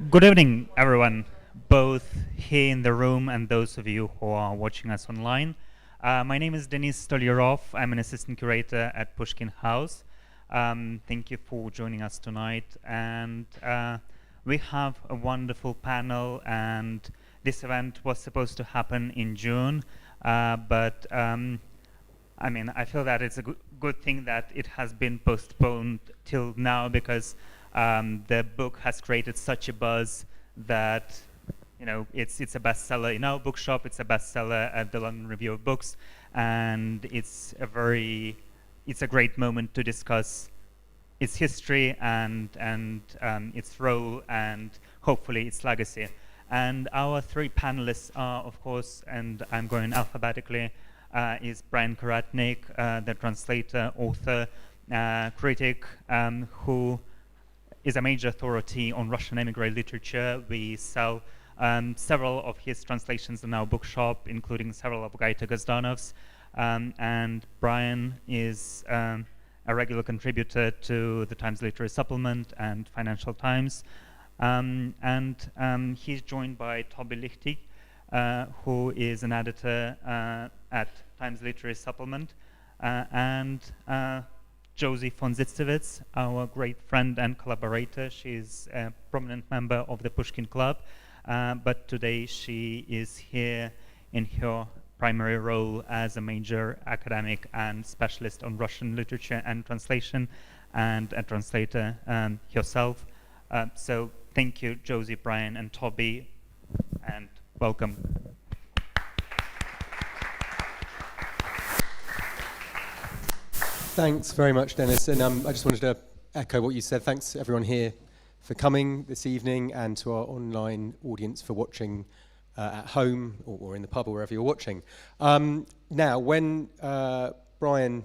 Good evening, everyone, both here in the room and those of you who are watching us online. My name is Denis Stolyarov. I'm an assistant curator at Pushkin House. Thank you for joining us tonight. And we have a wonderful panel, and this event was supposed to happen in June, but I feel that it's a good thing that it has been postponed till now, because the book has created such a buzz that it's a bestseller in our bookshop, it's a bestseller at the London Review of Books, and it's a great moment to discuss its history and its role and hopefully its legacy. And our three panelists are, of course, and I'm going alphabetically, is Bryan Karetnyk, the translator, author, critic, who is a major authority on Russian émigré literature. We sell several of his translations in our bookshop, including several of Gaita Gazdanov's. And Bryan is a regular contributor to the Times Literary Supplement and Financial Times. He's joined by Toby Lichtig, who is an editor at Times Literary Supplement, and Josephine von Zitzewitz, our great friend and collaborator. She's a prominent member of the Pushkin Club, but today she is here in her primary role as a major academic and specialist on Russian literature and translation, and a translator herself. So thank you, Josie, Bryan, and Toby, and welcome. Thanks very much, Dennis. And I just wanted to echo what you said. Thanks to everyone here for coming this evening, and to our online audience for watching at home or in the pub or wherever you're watching. Now, when Bryan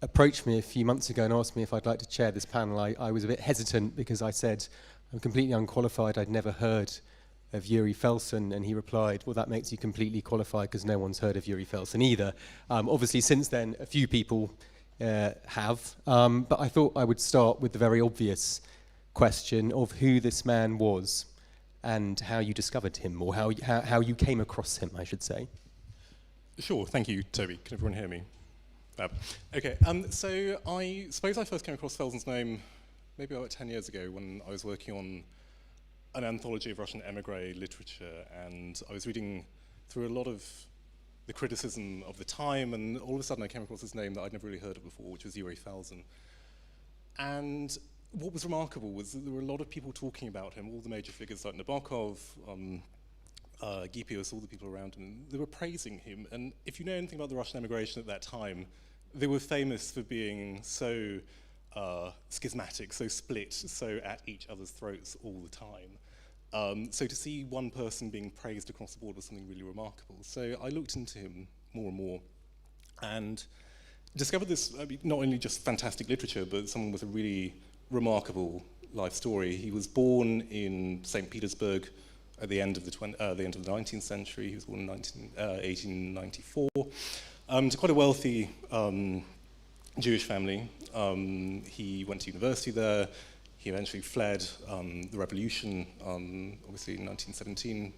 approached me a few months ago and asked me if I'd like to chair this panel, I was a bit hesitant, because I said I'm completely unqualified. I'd never heard of Yuri Felsen, and he replied, well, that makes you completely qualified, because no one's heard of Yuri Felsen either. Obviously, since then, a few people have, but I thought I would start with the very obvious question of who this man was and how you discovered him, or how you came across him, I should say. Sure, thank you, Toby. Can everyone hear me? Okay, so I suppose I first came across Felsen's name maybe about 10 years ago, when I was working on an anthology of Russian émigré literature, and I was reading through a lot of the criticism of the time, and all of a sudden I came across this name that I'd never really heard of before, which was Yuri Felsen. And what was remarkable was that there were a lot of people talking about him, all the major figures like Nabokov, Gipius, all the people around him, they were praising him. And if you know anything about the Russian emigration at that time, they were famous for being so schismatic, so split, so at each other's throats all the time. So to see one person being praised across the board was something really remarkable. So I looked into him more and more, and discovered this, not only just fantastic literature, but someone with a really remarkable life story. He was born in St. Petersburg at the end of the 19th century. He was born in 1894 to quite a wealthy Jewish family. He went to university there. He eventually fled the revolution, obviously in 1917.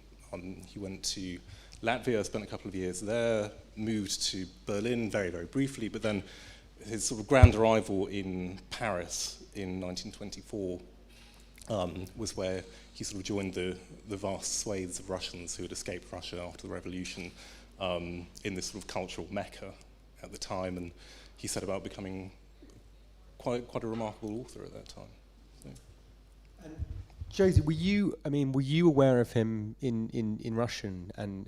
He went to Latvia, spent a couple of years there, moved to Berlin very, very briefly, but then his sort of grand arrival in Paris in 1924 was where he sort of joined the vast swathes of Russians who had escaped Russia after the revolution in this sort of cultural mecca at the time, and he set about becoming quite a remarkable author at that time. So. And Josie, were you aware of him in Russian, and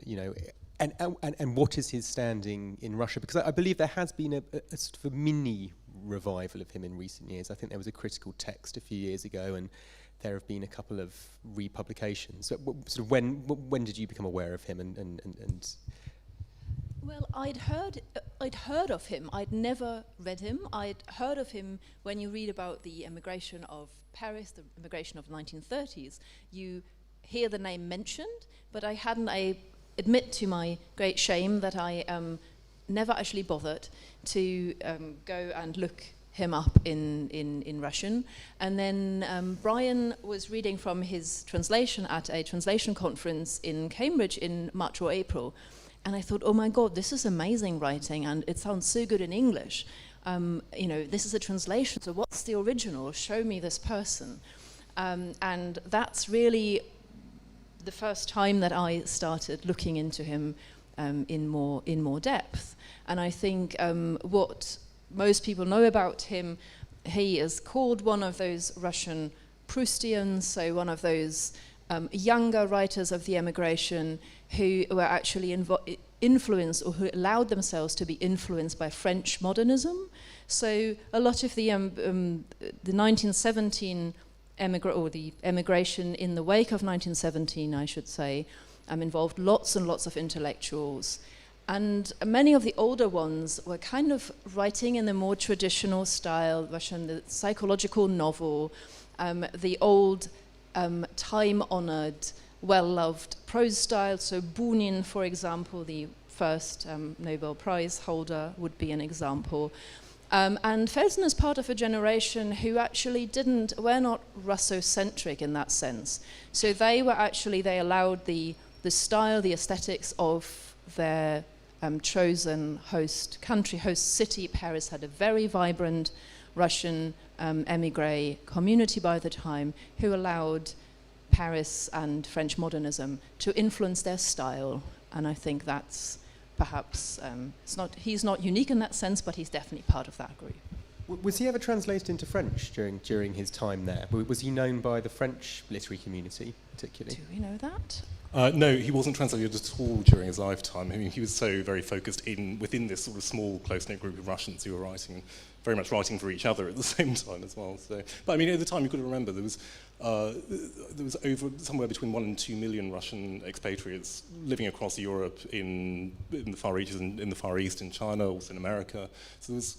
and what is his standing in Russia? Because I believe there has been a sort of a mini revival of him in recent years. I think there was a critical text a few years ago, and there have been a couple of republications. So sort of when did you become aware of him? And Well, I'd heard of him. I'd never read him. I'd heard of him when you read about the emigration of Paris, the emigration of the 1930s. You hear the name mentioned, but I admit to my great shame that I never actually bothered to go and look him up in Russian. And then Bryan was reading from his translation at a translation conference in Cambridge in March or April. And I thought, oh my God, this is amazing writing, and it sounds so good in English. You know, this is a translation, so what's the original? Show me this person. And that's really the first time that I started looking into him in more depth. And I think what most people know about him, he is called one of those Russian Proustians, so one of those younger writers of the emigration who were actually influenced, or who allowed themselves to be influenced by French modernism. So a lot of the 1917 the emigration in the wake of 1917, I should say, involved lots and lots of intellectuals. And many of the older ones were kind of writing in the more traditional style, Russian, the psychological novel, the old time-honored, well-loved prose style. So Bunin, for example, the first Nobel Prize holder, would be an example. And Felsen is part of a generation who actually were not Russocentric in that sense. So they allowed the style, the aesthetics of their chosen country host city. Paris had a very vibrant Russian émigré community by the time, who allowed Paris and French modernism to influence their style. And I think that's perhaps, he's not unique in that sense, but he's definitely part of that group. Was he ever translated into French during his time there? Was he known by the French literary community particularly? Do we know that? No, he wasn't translated at all during his lifetime. I mean, he was so very focused within this sort of small, close-knit group of Russians who were very much writing for each other at the same time as well. So, but I mean, at the time, you've got to remember there was over somewhere between 1 and 2 million Russian expatriates living across Europe, in the far reaches, in the Far East, in China, also in America. So there was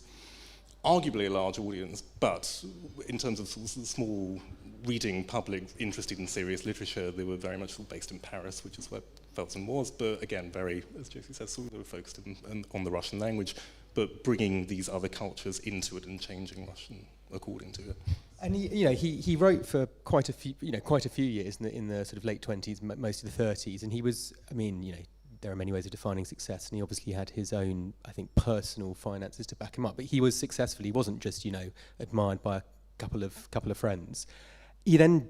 arguably a large audience, but in terms of sort of the small reading public interested in serious literature, they were very much based in Paris, which is where Felsen was, but again, very, as Josie says, sort of focused on the Russian language, but bringing these other cultures into it and changing Russian according to it. And he wrote for quite a few years in the sort of late 20s, most of the 30s, and he was, there are many ways of defining success, and he obviously had his own, I think, personal finances to back him up, but he was successful. He wasn't just, admired by a couple of friends. He then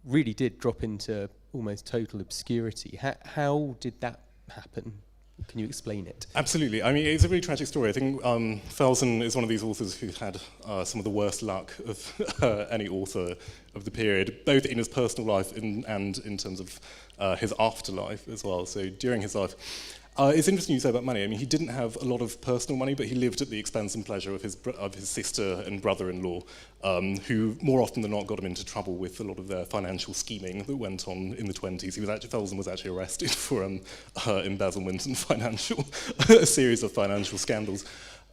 really did drop into almost total obscurity. How did that happen? Can you explain it? Absolutely. I mean, it's a really tragic story. I think Felsen is one of these authors who had some of the worst luck of any author of the period, both in his personal life and in terms of his afterlife as well. So during his life, it's interesting you say about money. I mean, he didn't have a lot of personal money, but he lived at the expense and pleasure of his sister and brother-in-law, who more often than not got him into trouble with a lot of their financial scheming that went on in the 20s. Felsen was actually arrested for embezzlement and a series of financial scandals.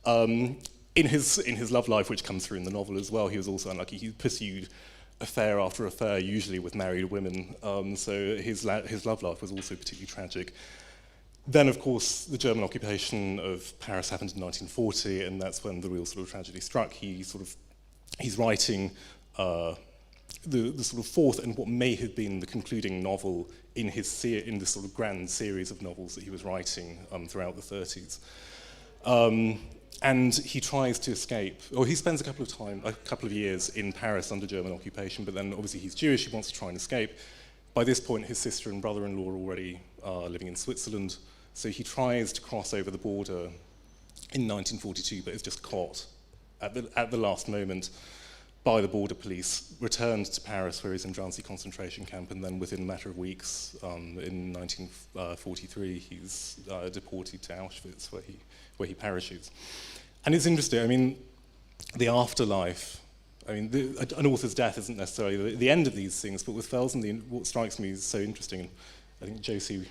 In his love life, which comes through in the novel as well, he was also unlucky. He pursued affair after affair, usually with married women. So his love life was also particularly tragic. Then, of course, the German occupation of Paris happened in 1940, and that's when the real sort of tragedy struck. He's writing the sort of fourth and what may have been the concluding novel in this sort of grand series of novels that he was writing throughout the 30s. And he tries to escape, or he spends a couple of years in Paris under German occupation, but then obviously he's Jewish, he wants to try and escape. By this point, his sister and brother-in-law are already living in Switzerland, so he tries to cross over the border in 1942, but is just caught at the last moment by the border police, returned to Paris, where he's in Drancy concentration camp, and then within a matter of weeks, in 1943, he's deported to Auschwitz, where he parachutes. And it's interesting, I mean, the afterlife, an author's death isn't necessarily the end of these things, but with Felsen, what strikes me is so interesting, and I think Josie,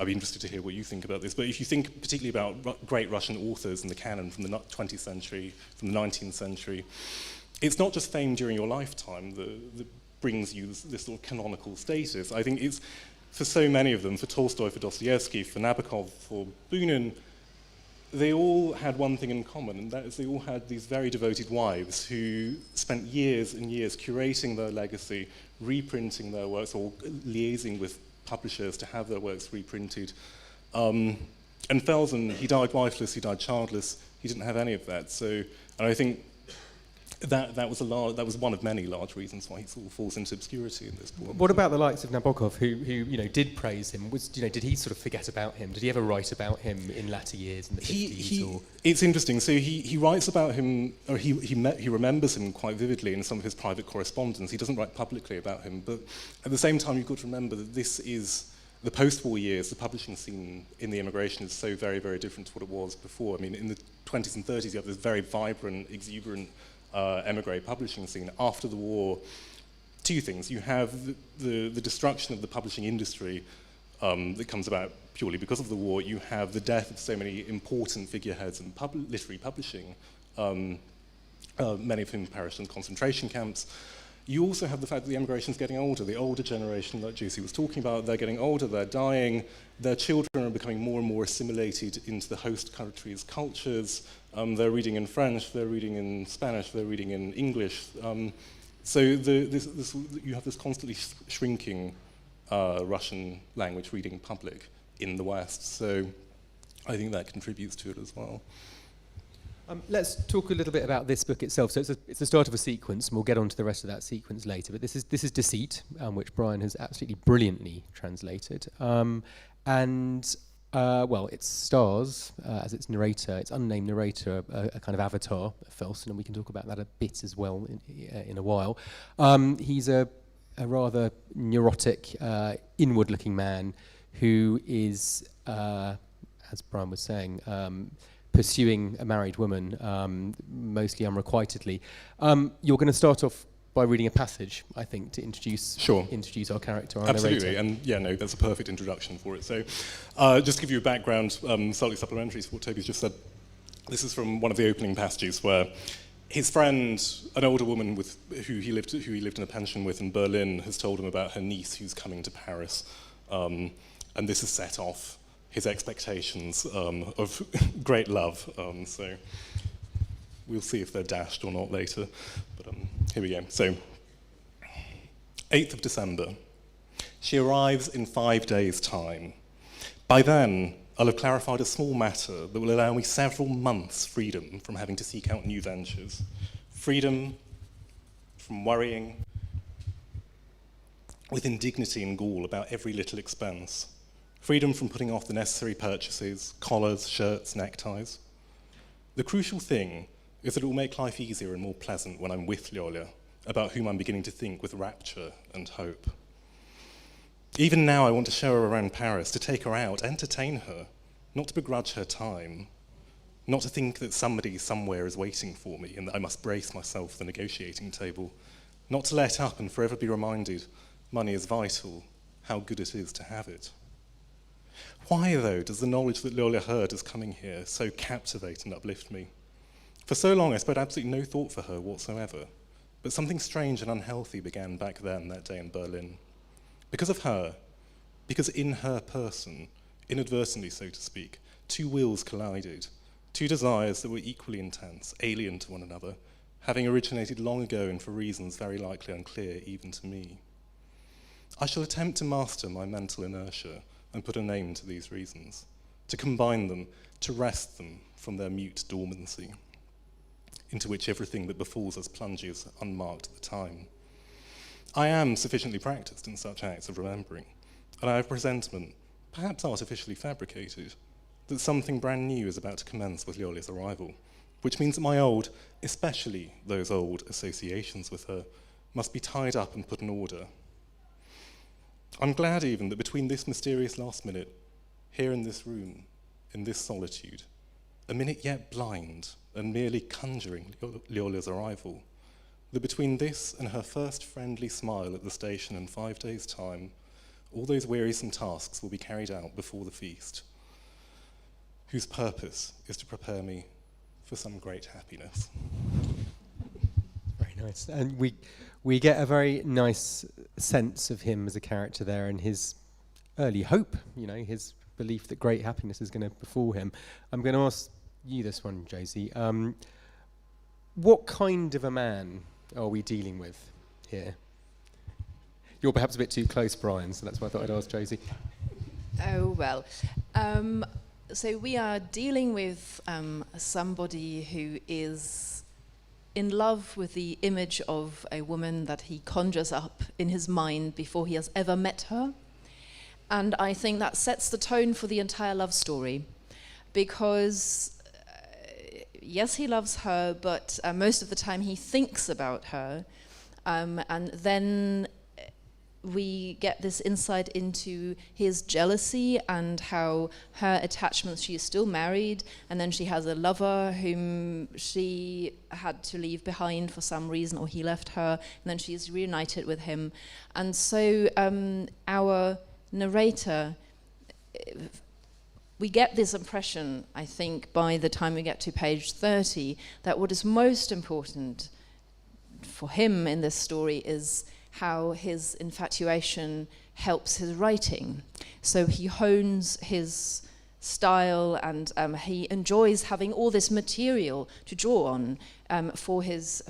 I'd be interested to hear what you think about this, but if you think particularly about great Russian authors in the canon from the 20th century, from the 19th century, it's not just fame during your lifetime that brings you this sort of canonical status. I think it's, for so many of them, for Tolstoy, for Dostoevsky, for Nabokov, for Bunin, they all had one thing in common, and that is they all had these very devoted wives who spent years and years curating their legacy, reprinting their works, or liaising with publishers to have their works reprinted. And Felsen, he died wifeless, he died childless, he didn't have any of that. So, and I think that was one of many large reasons why he sort of falls into obscurity in this book. What about the likes of Nabokov, who did praise him? Did he sort of forget about him? Did he ever write about him in latter years in the 50s? It's interesting. So he writes about him, or he remembers him quite vividly in some of his private correspondence. He doesn't write publicly about him, but at the same time, you've got to remember that this is the post-war years. The publishing scene in the emigration is so very, very different to what it was before. I mean, in the 20s and 30s, you have this very vibrant, exuberant émigré publishing scene. After the war, two things. You have the destruction of the publishing industry that comes about purely because of the war. You have the death of so many important figureheads in literary publishing, many of whom perished in concentration camps. You also have the fact that the emigration is getting older. The older generation that Josie was talking about, they're getting older, they're dying, their children are becoming more and more assimilated into the host country's cultures. They're reading in French, they're reading in Spanish, they're reading in English. So you have this constantly shrinking Russian language reading public in the West. So I think that contributes to it as well. Let's talk a little bit about this book itself. So it's the start of a sequence, and we'll get on to the rest of that sequence later. But this is Deceit, which Bryan has absolutely brilliantly translated. It stars, as its narrator, its unnamed narrator, a kind of avatar of Felsen, and we can talk about that a bit as well in a while. He's a rather neurotic, inward-looking man who is, as Bryan was saying, pursuing a married woman, mostly unrequitedly. You're going to start off by reading a passage, I think, to introduce our character, our Absolutely, narrator. and yeah, no, that's a perfect introduction for it. So, just to give you a background, slightly supplementary to what Toby's just said. This is from one of the opening passages where his friend, an older woman who he lived in a pension with in Berlin, has told him about her niece who's coming to Paris, and this has set off his expectations of great love. So we'll see if they're dashed or not later. But here we go. So, 8th of December. She arrives in 5 days' time. By then, I'll have clarified a small matter that will allow me several months' freedom from having to seek out new ventures. Freedom from worrying with indignity and gall about every little expense. Freedom from putting off the necessary purchases, collars, shirts, neckties. The crucial thing is that it will make life easier and more pleasant when I'm with Lyolia, about whom I'm beginning to think with rapture and hope. Even now I want to show her around Paris, to take her out, entertain her, not to begrudge her time, not to think that somebody somewhere is waiting for me and that I must brace myself for the negotiating table, not to let up and forever be reminded money is vital, how good it is to have it. Why, though, does the knowledge that Lyolia heard is coming here so captivate and uplift me? For so long I spared absolutely no thought for her whatsoever, but something strange and unhealthy began back then, that day in Berlin. Because of her, because in her person, inadvertently so to speak, two wills collided, two desires that were equally intense, alien to one another, having originated long ago and for reasons very likely unclear even to me. I shall attempt to master my mental inertia and put a name to these reasons, to combine them, to wrest them from their mute dormancy, into which everything that befalls us plunges unmarked at the time. I am sufficiently practiced in such acts of remembering, and I have a presentiment, perhaps artificially fabricated, that something brand new is about to commence with Lyolia's arrival, which means that my old, especially those old associations with her, must be tied up and put in order. I'm glad even that between this mysterious last minute, here in this room, in this solitude, a minute yet blind and merely conjuring Lyolia's arrival, that between this and her first friendly smile at the station in 5 days' time, all those wearisome tasks will be carried out before the feast, whose purpose is to prepare me for some great happiness. Very nice. And we get a very nice sense of him as a character there and his early hope, his belief that great happiness is going to befall him. I'm going to ask you this one, Josie. What kind of a man are we dealing with here? You're perhaps a bit too close, Bryan, so that's why I thought I'd ask Josie. Oh, well. So we are dealing with somebody who is in love with the image of a woman that he conjures up in his mind before he has ever met her. And I think that sets the tone for the entire love story. Because, yes, he loves her, but most of the time he thinks about her. And then we get this insight into his jealousy and how her attachments, she is still married, and then she has a lover whom she had to leave behind for some reason, or he left her, and then she is reunited with him. And so our narrator, we get this impression, I think, by the time we get to page 30, that what is most important for him in this story is how his infatuation helps his writing. So he hones his style, and he enjoys having all this material to draw on for his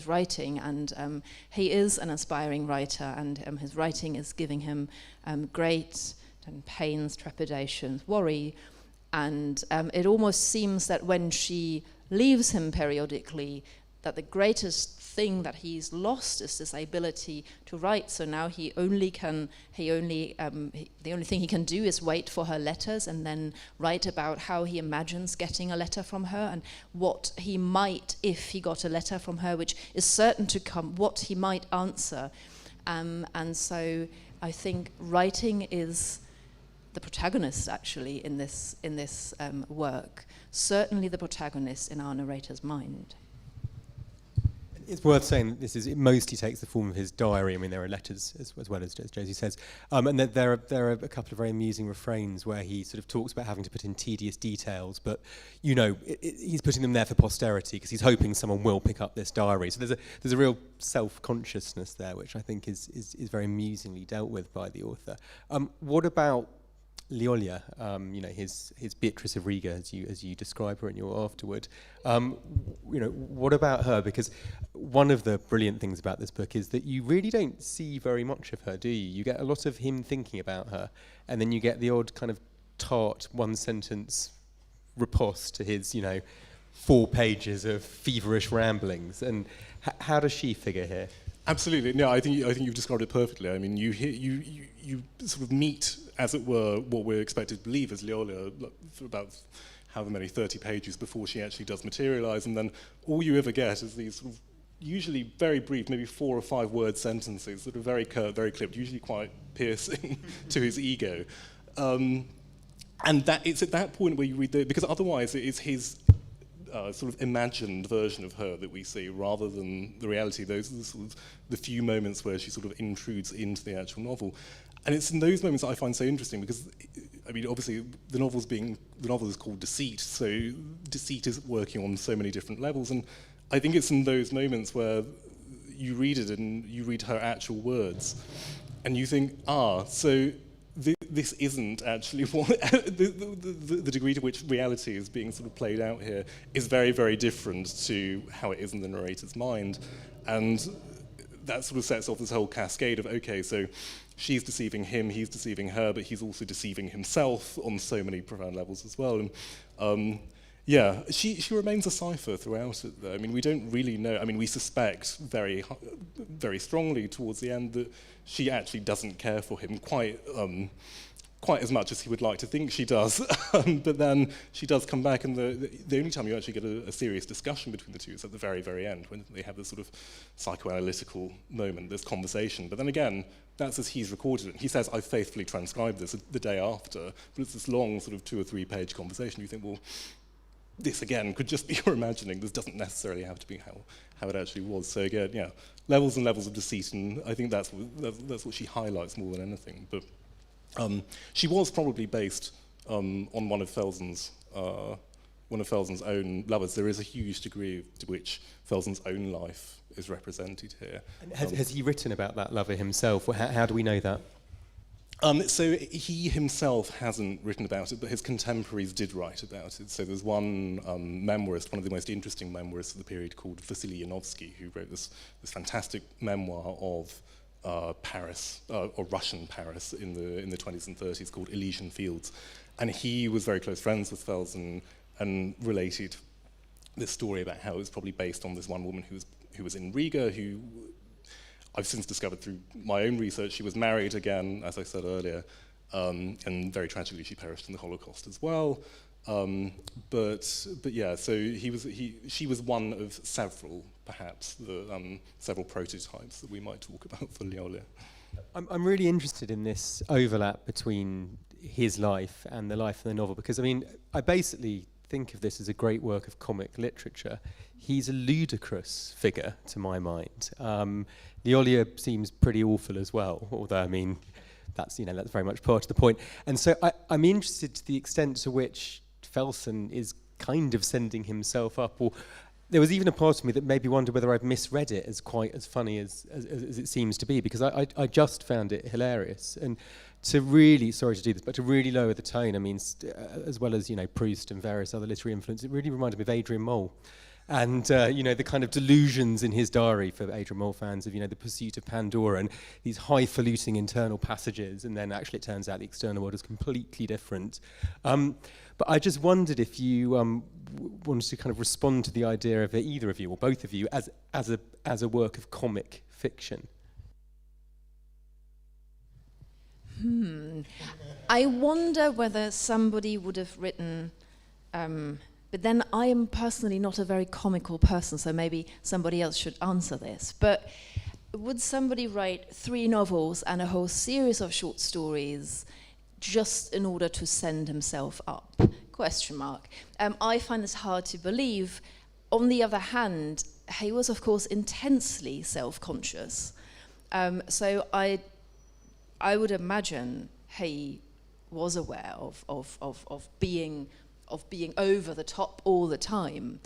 writing. And he is an aspiring writer, and his writing is giving him great pains, trepidations, worry. And it almost seems that when she leaves him periodically, that the greatest thing that he's lost is this ability to write. So now the only thing he can do is wait for her letters and then write about how he imagines getting a letter from her, and what he might, if he got a letter from her, which is certain to come, what he might answer. And so I think writing is the protagonist, actually, in this work. Certainly the protagonist in our narrator's mind. It's worth saying that it mostly takes the form of his diary. I mean, there are letters as well as Josie says, and there are a couple of very amusing refrains where he sort of talks about having to put in tedious details, but he's putting them there for posterity because he's hoping someone will pick up this diary. So there's a real self-consciousness there, which I think is very amusingly dealt with by the author. What about Leolia, his Beatrice of Riga, as you describe her in your afterword. What about her? Because one of the brilliant things about this book is that you really don't see very much of her, do you? You get a lot of him thinking about her, and then you get the odd kind of tart one-sentence riposte to his, 4 pages of feverish ramblings. And how does she figure here? Absolutely. No, I think you've described it perfectly. I mean, you sort of meet, as it were, what we're expected to believe as Leolia for about however many 30 pages before she actually does materialise, and then all you ever get is these sort of usually very brief, maybe 4 or 5 word sentences that are very curt, very clipped, usually quite piercing to his ego. And that it's at that point where you read because otherwise it is his sort of imagined version of her that we see, rather than the reality. Those are the sort of the few moments where she sort of intrudes into the actual novel. And it's in those moments that I find so interesting, because, I mean, obviously the novel is called Deceit, so Deceit is working on so many different levels, and I think it's in those moments where you read it and you read her actual words, and you think, so this isn't actually what the degree to which reality is being sort of played out here is very, very different to how it is in the narrator's mind. And that sort of sets off this whole cascade of, okay, so she's deceiving him, he's deceiving her, but he's also deceiving himself on so many profound levels as well. And she remains a cipher throughout it, though. I mean, we don't really know. I mean, we suspect very, very strongly towards the end that she actually doesn't care for him quite as much as he would like to think she does. But then she does come back, and the only time you actually get a serious discussion between the two is at the very, very end, when they have this sort of psychoanalytical moment, this conversation. But then again, that's as he's recorded it. He says, "I've faithfully transcribed this," the day after, but it's this long sort of 2 or 3 page conversation. You think, well, this again could just be your imagining. This doesn't necessarily have to be how it actually was. So again, levels and levels of deceit, and I think that's what she highlights more than anything. But she was probably based on one of Felsen's own lovers. There is a huge degree to which Felsen's own life is represented here. And has he written about that lover himself? How do we know that? So he himself hasn't written about it, but his contemporaries did write about it. So there's one memoirist, one of the most interesting memoirists of the period, called Vasily Yanovsky, who wrote this fantastic memoir of Paris, or Russian Paris, in the 20s and 30s, called Elysian Fields. And he was very close friends with Felsen and related this story about how it was probably based on this one woman who was in Riga, who I've since discovered through my own research she was married again, as I said earlier, and very tragically she perished in the Holocaust as well. But yeah, so she was one of several, perhaps, several prototypes that we might talk about for Lyolia. I'm really interested in this overlap between his life and the life of the novel, because I mean, I basically think of this as a great work of comic literature. He's a ludicrous figure to my mind. Lyolia seems pretty awful as well, although I mean, that's very much part of the point. And so I'm interested to the extent to which Felsen is kind of sending himself up, or there was even a part of me that maybe wondered whether I'd misread it as quite as funny as it seems to be, because I just found it hilarious. And to really, sorry to do this, but to really lower the tone, I mean, as well as, Proust and various other literary influences, it really reminded me of Adrian Mole. And, the kind of delusions in his diary, for Adrian Mole fans, of, the pursuit of Pandora and these highfalutin internal passages, and then actually it turns out the external world is completely different. But I just wondered if you wanted to kind of respond to the idea of either of you, or both of you, as a work of comic fiction. I wonder whether somebody would have written... but then I am personally not a very comical person, so maybe somebody else should answer this. But would somebody write 3 novels and a whole series of short stories just in order to send himself up? Question mark. I find this hard to believe. On the other hand, he was, of course, intensely self-conscious. So I would imagine he was aware of being over the top all the time.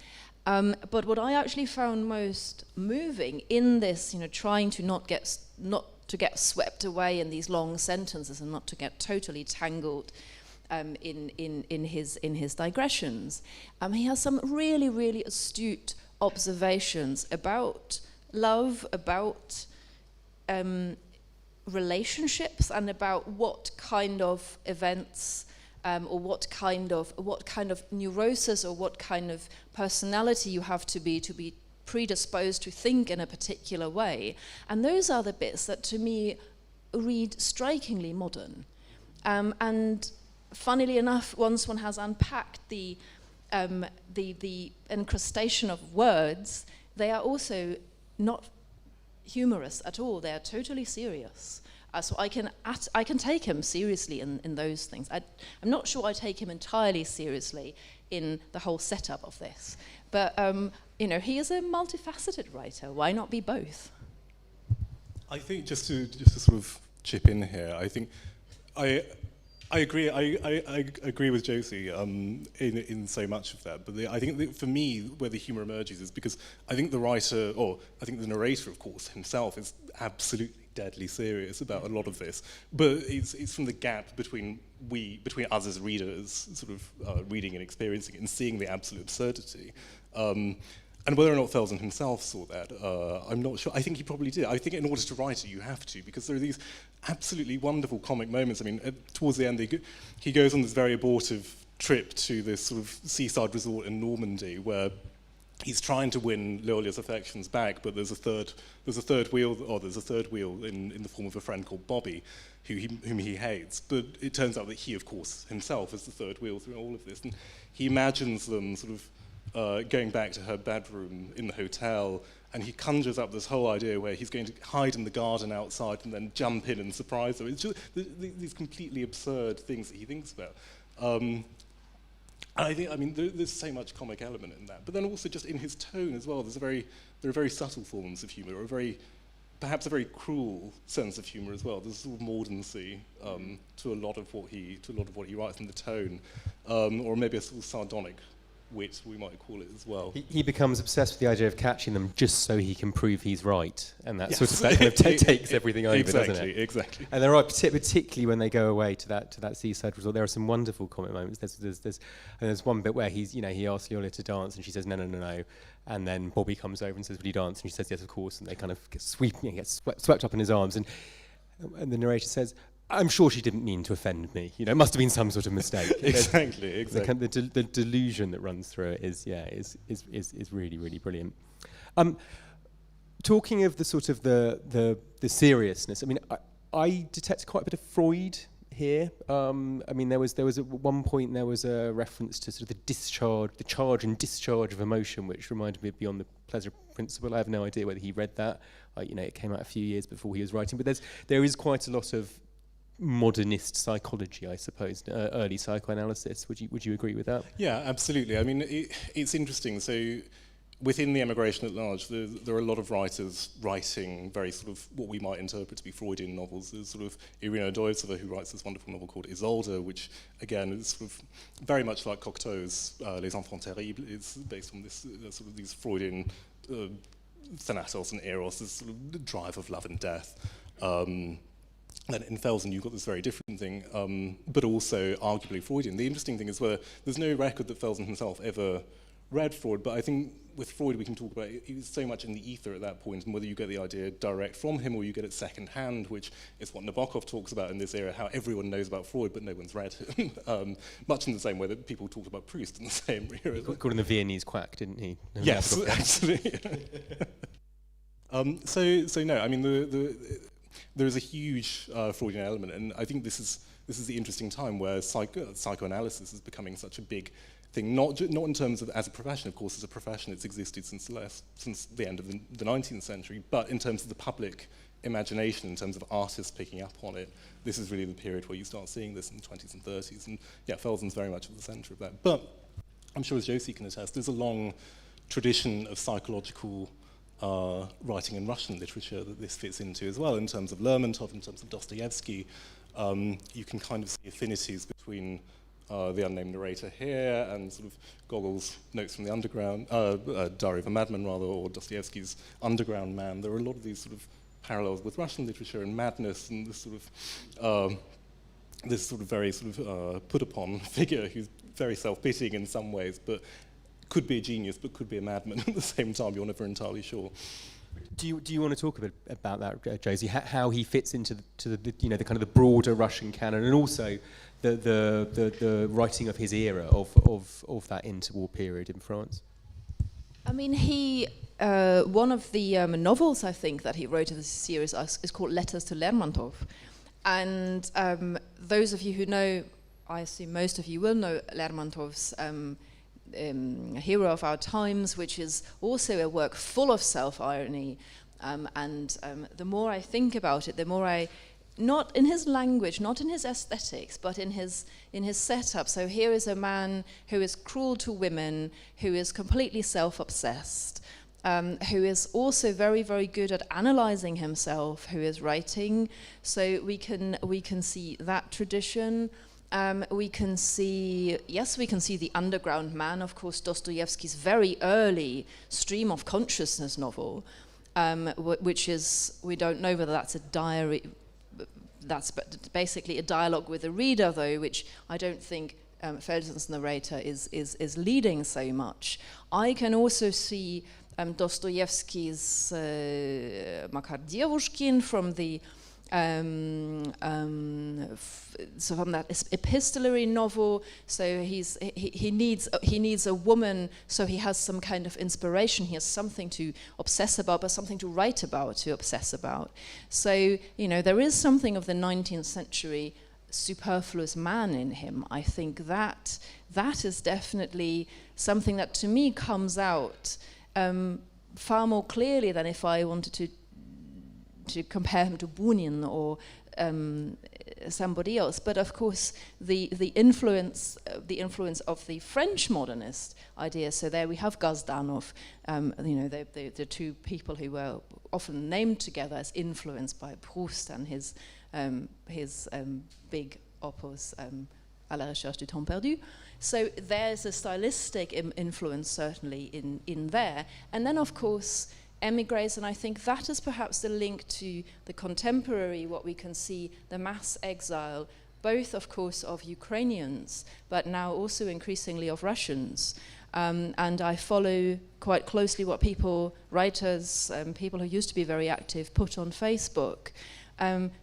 But what I actually found most moving in this, trying to not to get swept away in these long sentences and not to get totally tangled in his digressions, he has some really, really astute observations about love, about relationships, and about what kind of events or what kind of neurosis or what kind of personality you have to be predisposed to think in a particular way. And those are the bits that to me read strikingly modern. And funnily enough, once one has unpacked the incrustation of words, they are also not humorous at all. They are totally serious. So I can take him seriously in those things. I'm not sure I take him entirely seriously in the whole setup of this. But he is a multifaceted writer. Why not be both? I think just to sort of chip in here, I think I agree. I agree with Josie in so much of that. But I think that for me, where the humour emerges is because I think the writer, or I think the narrator, of course, himself is absolutely deadly serious about a lot of this. But it's from the gap between us as readers, sort of reading and experiencing it and seeing the absolute absurdity. And whether or not Felsen himself saw that, I'm not sure. I think he probably did. I think in order to write it, you have to, because there are these absolutely wonderful comic moments. I mean, towards the end, he goes on this very abortive trip to this sort of seaside resort in Normandy, where he's trying to win Lyolia's affections back, but there's a third wheel in the form of a friend called Bobby, whom he hates. But it turns out that he, of course, himself is the third wheel through all of this, and he imagines them sort of going back to her bedroom in the hotel, and he conjures up this whole idea where he's going to hide in the garden outside and then jump in and surprise her. It's just these completely absurd things that he thinks about. And there's so much comic element in that. But then also just in his tone as well, there are very subtle forms of humour, or perhaps a very cruel sense of humour as well. There's a sort of mordancy to a lot of what he writes in the tone, or maybe a sort of sardonic wit, we might call it as well. He becomes obsessed with the idea of catching them just so he can prove he's right, and that Yes. sort of that kind of takes everything over, doesn't it? Exactly. And there are particularly when they go away to that seaside resort, there are some wonderful comic moments. There's one bit where he asks Lola to dance, and she says no, and then Bobby comes over and says, "Will you dance?" And she says, "Yes, of course." And they kind of get swept up in his arms, and the narrator says, "I'm sure she didn't mean to offend me. It must have been some sort of mistake." Exactly. The delusion that runs through it is really, really brilliant. Talking of the sort of the seriousness, I mean, I detect quite a bit of Freud here. I mean, there was at one point there was a reference to sort of the charge and discharge of emotion, which reminded me of Beyond the Pleasure Principle. I have no idea whether he read that. It came out a few years before he was writing, but there is quite a lot of modernist psychology, I suppose, early psychoanalysis. Would you agree with that? Yeah, absolutely. I mean, it's interesting. So within the emigration at large, there are a lot of writers writing very sort of what we might interpret to be Freudian novels. There's sort of Irina Doytsova, who writes this wonderful novel called Isolde, which again is sort of very much like Cocteau's Les Enfants Terribles. It's based on this sort of these Freudian thanatos and eros, this sort of drive of love and death. And in Felsen, you've got this very different thing, but also arguably Freudian. The interesting thing is whether there's no record that Felsen himself ever read Freud, but I think with Freud we can talk about it was so much in the ether at that point, and whether you get the idea direct from him or you get it second hand, which is what Nabokov talks about in this era, how everyone knows about Freud but no one's read him. Much in the same way that people talked about Proust in the same era. He called him the Viennese quack, didn't he? Yes, absolutely. So no, I mean there is a huge Freudian element, and I think this is the interesting time where psychoanalysis is becoming such a big thing, not in terms of as a profession. Of course, as a profession, it's existed since the end of the 19th century, but in terms of the public imagination, in terms of artists picking up on it, this is really the period where you start seeing this in the 20s and 30s, and yeah, Felsen's very much at the centre of that. But I'm sure, as Josie can attest, there's a long tradition of psychological writing in Russian literature that this fits into as well, in terms of Lermontov, in terms of Dostoevsky. You can kind of see affinities between the unnamed narrator here and sort of Gogol's Notes from the Underground, Diary of a Madman rather, or Dostoevsky's Underground Man. There are a lot of these sort of parallels with Russian literature and madness and this sort of very sort of put upon figure who's very self-pitying in some ways, but could be a genius, but could be a madman at the same time. You're never entirely sure. Do you want to talk a bit about that, Josie? How he fits into the kind of the broader Russian canon, and also the writing of his era of that interwar period in France? I mean, one of the novels I think that he wrote in this series is called Letters to Lermontov, and those of you who know, I assume most of you will know Lermontov's Hero of Our Times, which is also a work full of self-irony, and the more I think about it, the more I, not in his language, not in his aesthetics, but in his setup. So here is a man who is cruel to women, who is completely self-obsessed, who is also very, very good at analyzing himself, who is writing. So we can see that tradition. We can see the underground man, of course, Dostoevsky's very early stream of consciousness novel, which is, we don't know whether that's a diary, that's basically a dialogue with the reader, though, which I don't think Felsen's narrator is leading so much. I can also see Dostoevsky's Makar Dievushkin from the so from that epistolary novel. So he needs a woman, so he has some kind of inspiration. He has something to obsess about, but something to write about, to obsess about. So there is something of the 19th century superfluous man in him. I think that is definitely something that to me comes out far more clearly than if I wanted to compare him to Bunin or somebody else. But of course, the influence of the French modernist idea. So there we have Gazdanov, the two people who were often named together as influenced by Proust and his big opus À la recherche du temps perdu. So there's a stylistic influence certainly in there. And then, of course, émigrés, and I think that is perhaps the link to the contemporary, what we can see, the mass exile, both, of course, of Ukrainians, but now also increasingly of Russians. And I follow quite closely what people, writers, people who used to be very active, put on Facebook.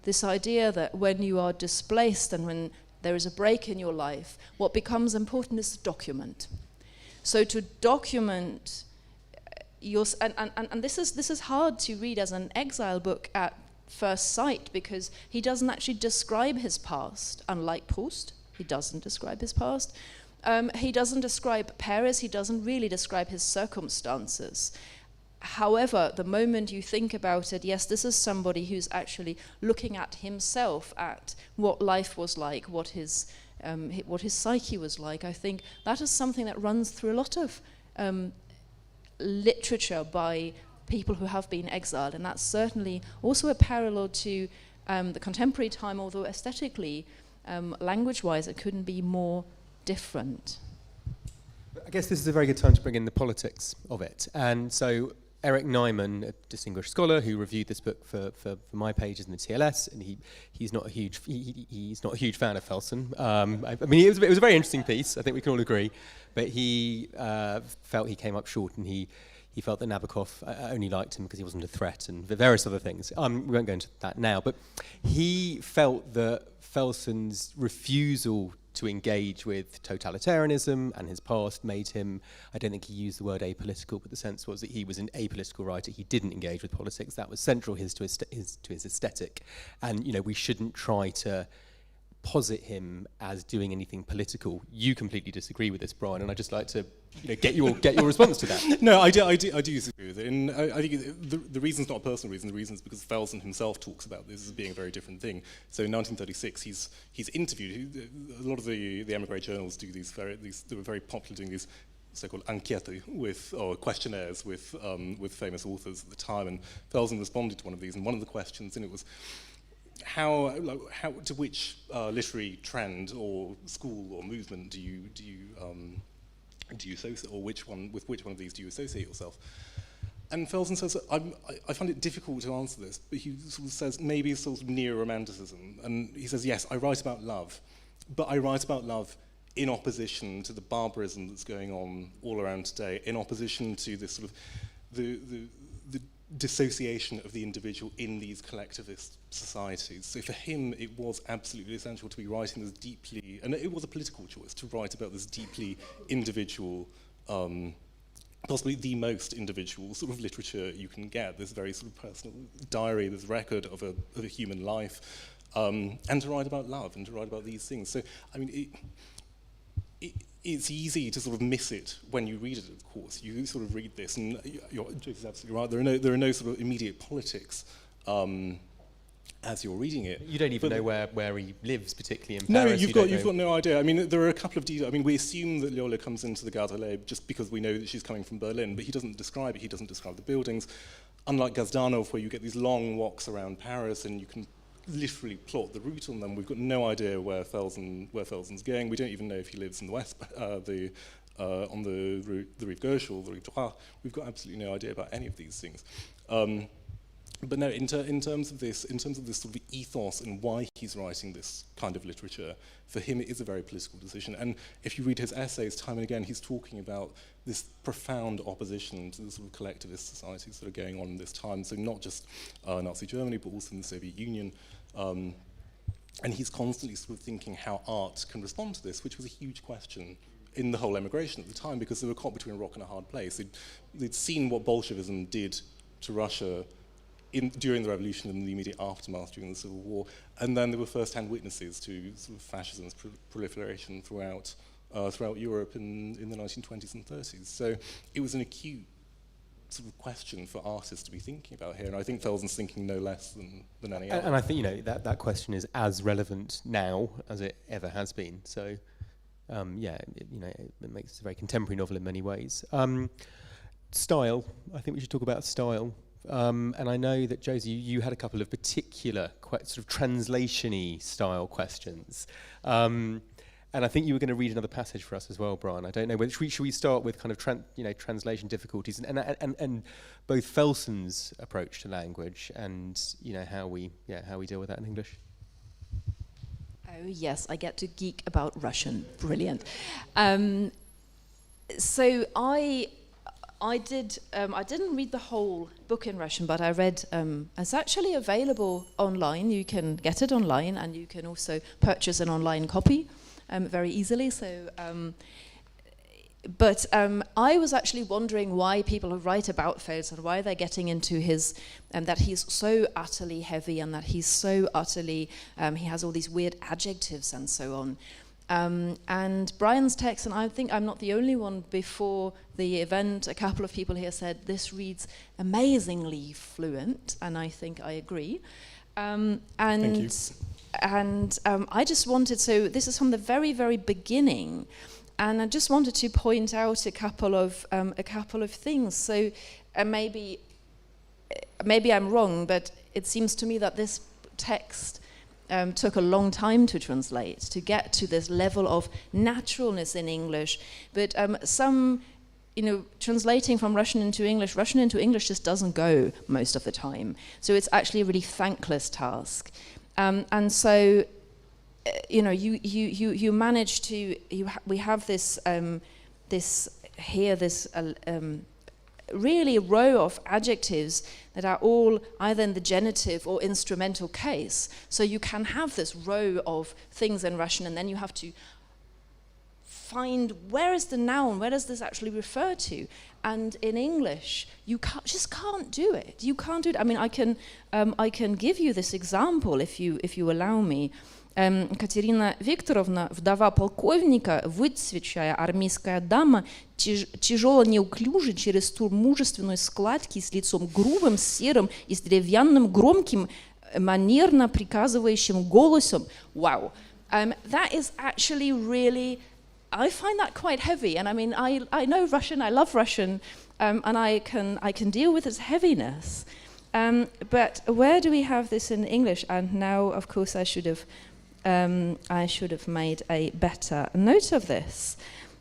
This idea that when you are displaced and when there is a break in your life, what becomes important is to document. So to document and this is hard to read as an exile book at first sight, because he doesn't actually describe his past, unlike Proust. He doesn't describe his past. He doesn't describe Paris. He doesn't really describe his circumstances. However, the moment you think about it, yes, this is somebody who's actually looking at himself, at what life was like, what his psyche was like. I think that is something that runs through a lot of literature by people who have been exiled, and that's certainly also a parallel to the contemporary time, although aesthetically, language-wise, it couldn't be more different. I guess this is a very good time to bring in the politics of it. And so Eric Nyman, a distinguished scholar who reviewed this book for my pages in the TLS, and he's not a huge fan of Felsen. I mean, it was a very interesting piece. I think we can all agree, but he felt he came up short, and he felt that Nabokov only liked him because he wasn't a threat, and various other things. We won't go into that now, but he felt that Felsen's refusal to engage with totalitarianism and his past made him, I don't think he used the word apolitical, but the sense was that he was an apolitical writer. He didn't engage with politics. That was central to his aesthetic. And, you know, we shouldn't try to posit him as doing anything political. You completely disagree with this, Bryan, and I'd just like to get your response to that. No, I do disagree with it. And I think the reason's not a personal reason. The reason is because Felsen himself talks about this as being a very different thing. So in 1936, he's interviewed. A lot of the émigré journals do they were very popular doing these so-called enquêtes or questionnaires with famous authors at the time. And Felsen responded to one of these, and one of the questions in it was, how to which literary trend or school or movement do you associate, or with which one of these do you associate yourself? And Felsen says, I find it difficult to answer this, but he sort of says maybe sort of neo-romanticism. And he says, yes, I write about love, but I write about love in opposition to the barbarism that's going on all around today, in opposition to this sort of the dissociation of the individual in these collectivist societies. So for him, it was absolutely essential to be writing this deeply, and it was a political choice, to write about this deeply individual, possibly the most individual sort of literature you can get, this very sort of personal diary, this record of a human life, and to write about love, and to write about these things. So, I mean, it's easy to sort of miss it when you read it, of course. You sort of read this, and Jose's absolutely right, there are no sort of immediate politics as you're reading it. You don't even know where he lives, particularly in no, Paris. You've got no idea. I mean, there are a couple of details. I mean, we assume that Lola comes into the Gare de l'Est just because we know that she's coming from Berlin, but he doesn't describe it. He doesn't describe the buildings. Unlike Gazdanov, where you get these long walks around Paris and you can literally plot the route on them. We've got no idea where Felsen's going. We don't even know if he lives in the west, on the Rive Gauche or the Rive Droit. We've got absolutely no idea about any of these things. But no, in terms of this sort of ethos and why he's writing this kind of literature, for him it is a very political decision. And if you read his essays time and again, he's talking about this profound opposition to the sort of collectivist societies that are going on in this time. So not just Nazi Germany, but also in the Soviet Union. And he's constantly sort of thinking how art can respond to this, which was a huge question in the whole emigration at the time, because they were caught between a rock and a hard place. They'd seen what Bolshevism did to Russia during the revolution and the immediate aftermath during the Civil War, and then there were first-hand witnesses to sort of fascism's proliferation throughout Europe in the 1920s and 30s. So it was an acute sort of question for artists to be thinking about here, and I think Felsen's thinking no less than any other. And I think that question is as relevant now as it ever has been. So it makes it a very contemporary novel in many ways. Style. I think we should talk about style. And I know that, Josie, you had a couple of particular sort of translation-y style questions. And I think you were going to read another passage for us as well, Bryan. I don't know. Should we start with kind of translation difficulties and both Felsen's approach to language and how we deal with that in English? Oh yes, I get to geek about Russian. Brilliant. So I didn't read the whole book in Russian, but I read. It's actually available online. You can get it online, and you can also purchase an online copy very easily. So, but I was actually wondering why people write about Felsen, why they're getting into his, that he's so utterly heavy, and that he's so utterly, he has all these weird adjectives and so on. And Bryan's text, and I think I'm not the only one, before the event, a couple of people here said, this reads amazingly fluent, and I think I agree. Thank you. And I just wanted, so this is from the very, very beginning, and I just wanted to point out a couple of things. So maybe I'm wrong, but it seems to me that this text took a long time to translate, to get to this level of naturalness in English. But translating from Russian into English just doesn't go most of the time. So it's actually a really thankless task. And so, you manage to, we have this really row of adjectives that are all either in the genitive or instrumental case. So you can have this row of things in Russian, and then you have to find where is the noun, where does this actually refer to? And in English, you just can't do it. You can't do it. I mean, I can give you this example if you allow me. Катерина Викторовна, вдова полковника, выцветшая армейская дама, тяжело неуклюже через тур мужественной складки с лицом грубым, серым и с деревянным громким, манерно приказывающим голосом. Wow. That is actually really, I find that quite heavy. And I mean, I know Russian, I love Russian, and I can deal with its heaviness. But where do we have this in English? And now, of course, I should have made a better note of this.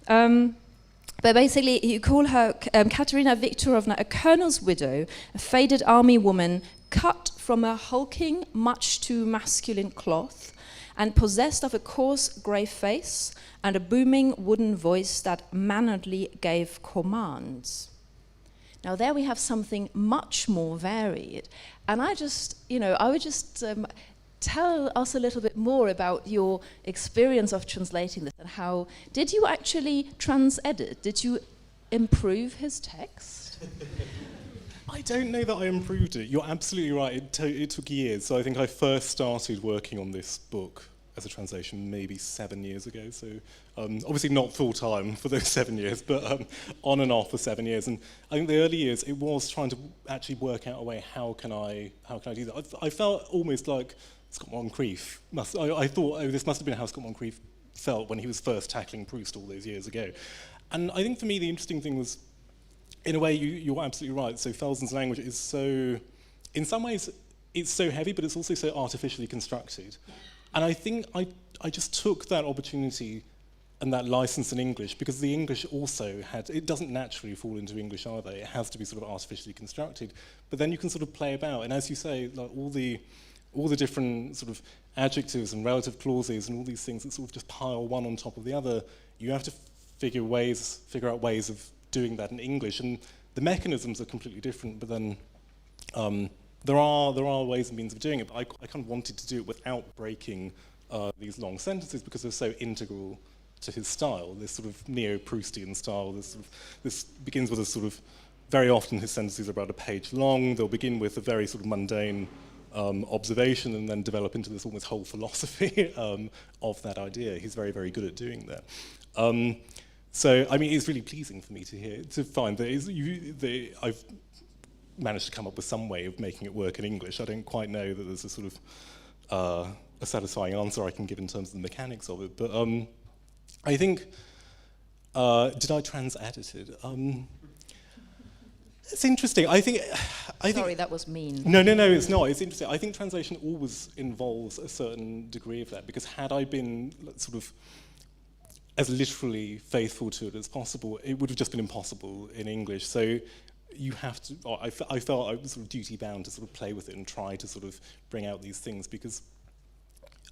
But basically, you call her Katerina Viktorovna, a colonel's widow, a faded army woman, cut from a hulking, much too masculine cloth, and possessed of a coarse grey face and a booming wooden voice that mannerly gave commands. Now there we have something much more varied. And I would just tell us a little bit more about your experience of translating this, and how did you actually trans-edit? Did you improve his text? I don't know that I improved it. You're absolutely right. It took years. So I think I first started working on this book as a translation maybe 7 years ago. So obviously not full time for those 7 years, but on and off for 7 years. And I think the early years, it was trying to actually work out a way, how can I do that? I felt almost like Scott Moncrief. I thought, this must have been how Scott Moncrief felt when he was first tackling Proust all those years ago. And I think for me the interesting thing was, in a way, you're absolutely right. So Felsen's language is so, in some ways, it's so heavy, but it's also so artificially constructed. And I think I just took that opportunity and that license in English, because the English also it doesn't naturally fall into English either. It has to be sort of artificially constructed. But then you can sort of play about, and as you say, like all the different sort of adjectives and relative clauses and all these things that sort of just pile one on top of the other, you have to figure out ways of doing that in English, and the mechanisms are completely different, but then there are ways and means of doing it, but I kind of wanted to do it without breaking these long sentences, because they're so integral to his style, this sort of neo-Proustian style. This begins with a sort of, very often his sentences are about a page long. They'll begin with a very sort of mundane observation and then develop into this almost whole philosophy of that idea. He's very, very good at doing that. So, I mean, it's really pleasing for me to find that I've managed to come up with some way of making it work in English. I don't quite know that there's a sort of a satisfying answer I can give in terms of the mechanics of it, but I think, did I trans-edit it? It's interesting. I think. Sorry, that was mean. No, it's not. It's interesting. I think translation always involves a certain degree of that, because had I been sort of as literally faithful to it as possible. It would have just been impossible in English. So you have to, I felt I was sort of duty bound to sort of play with it and try to sort of bring out these things, because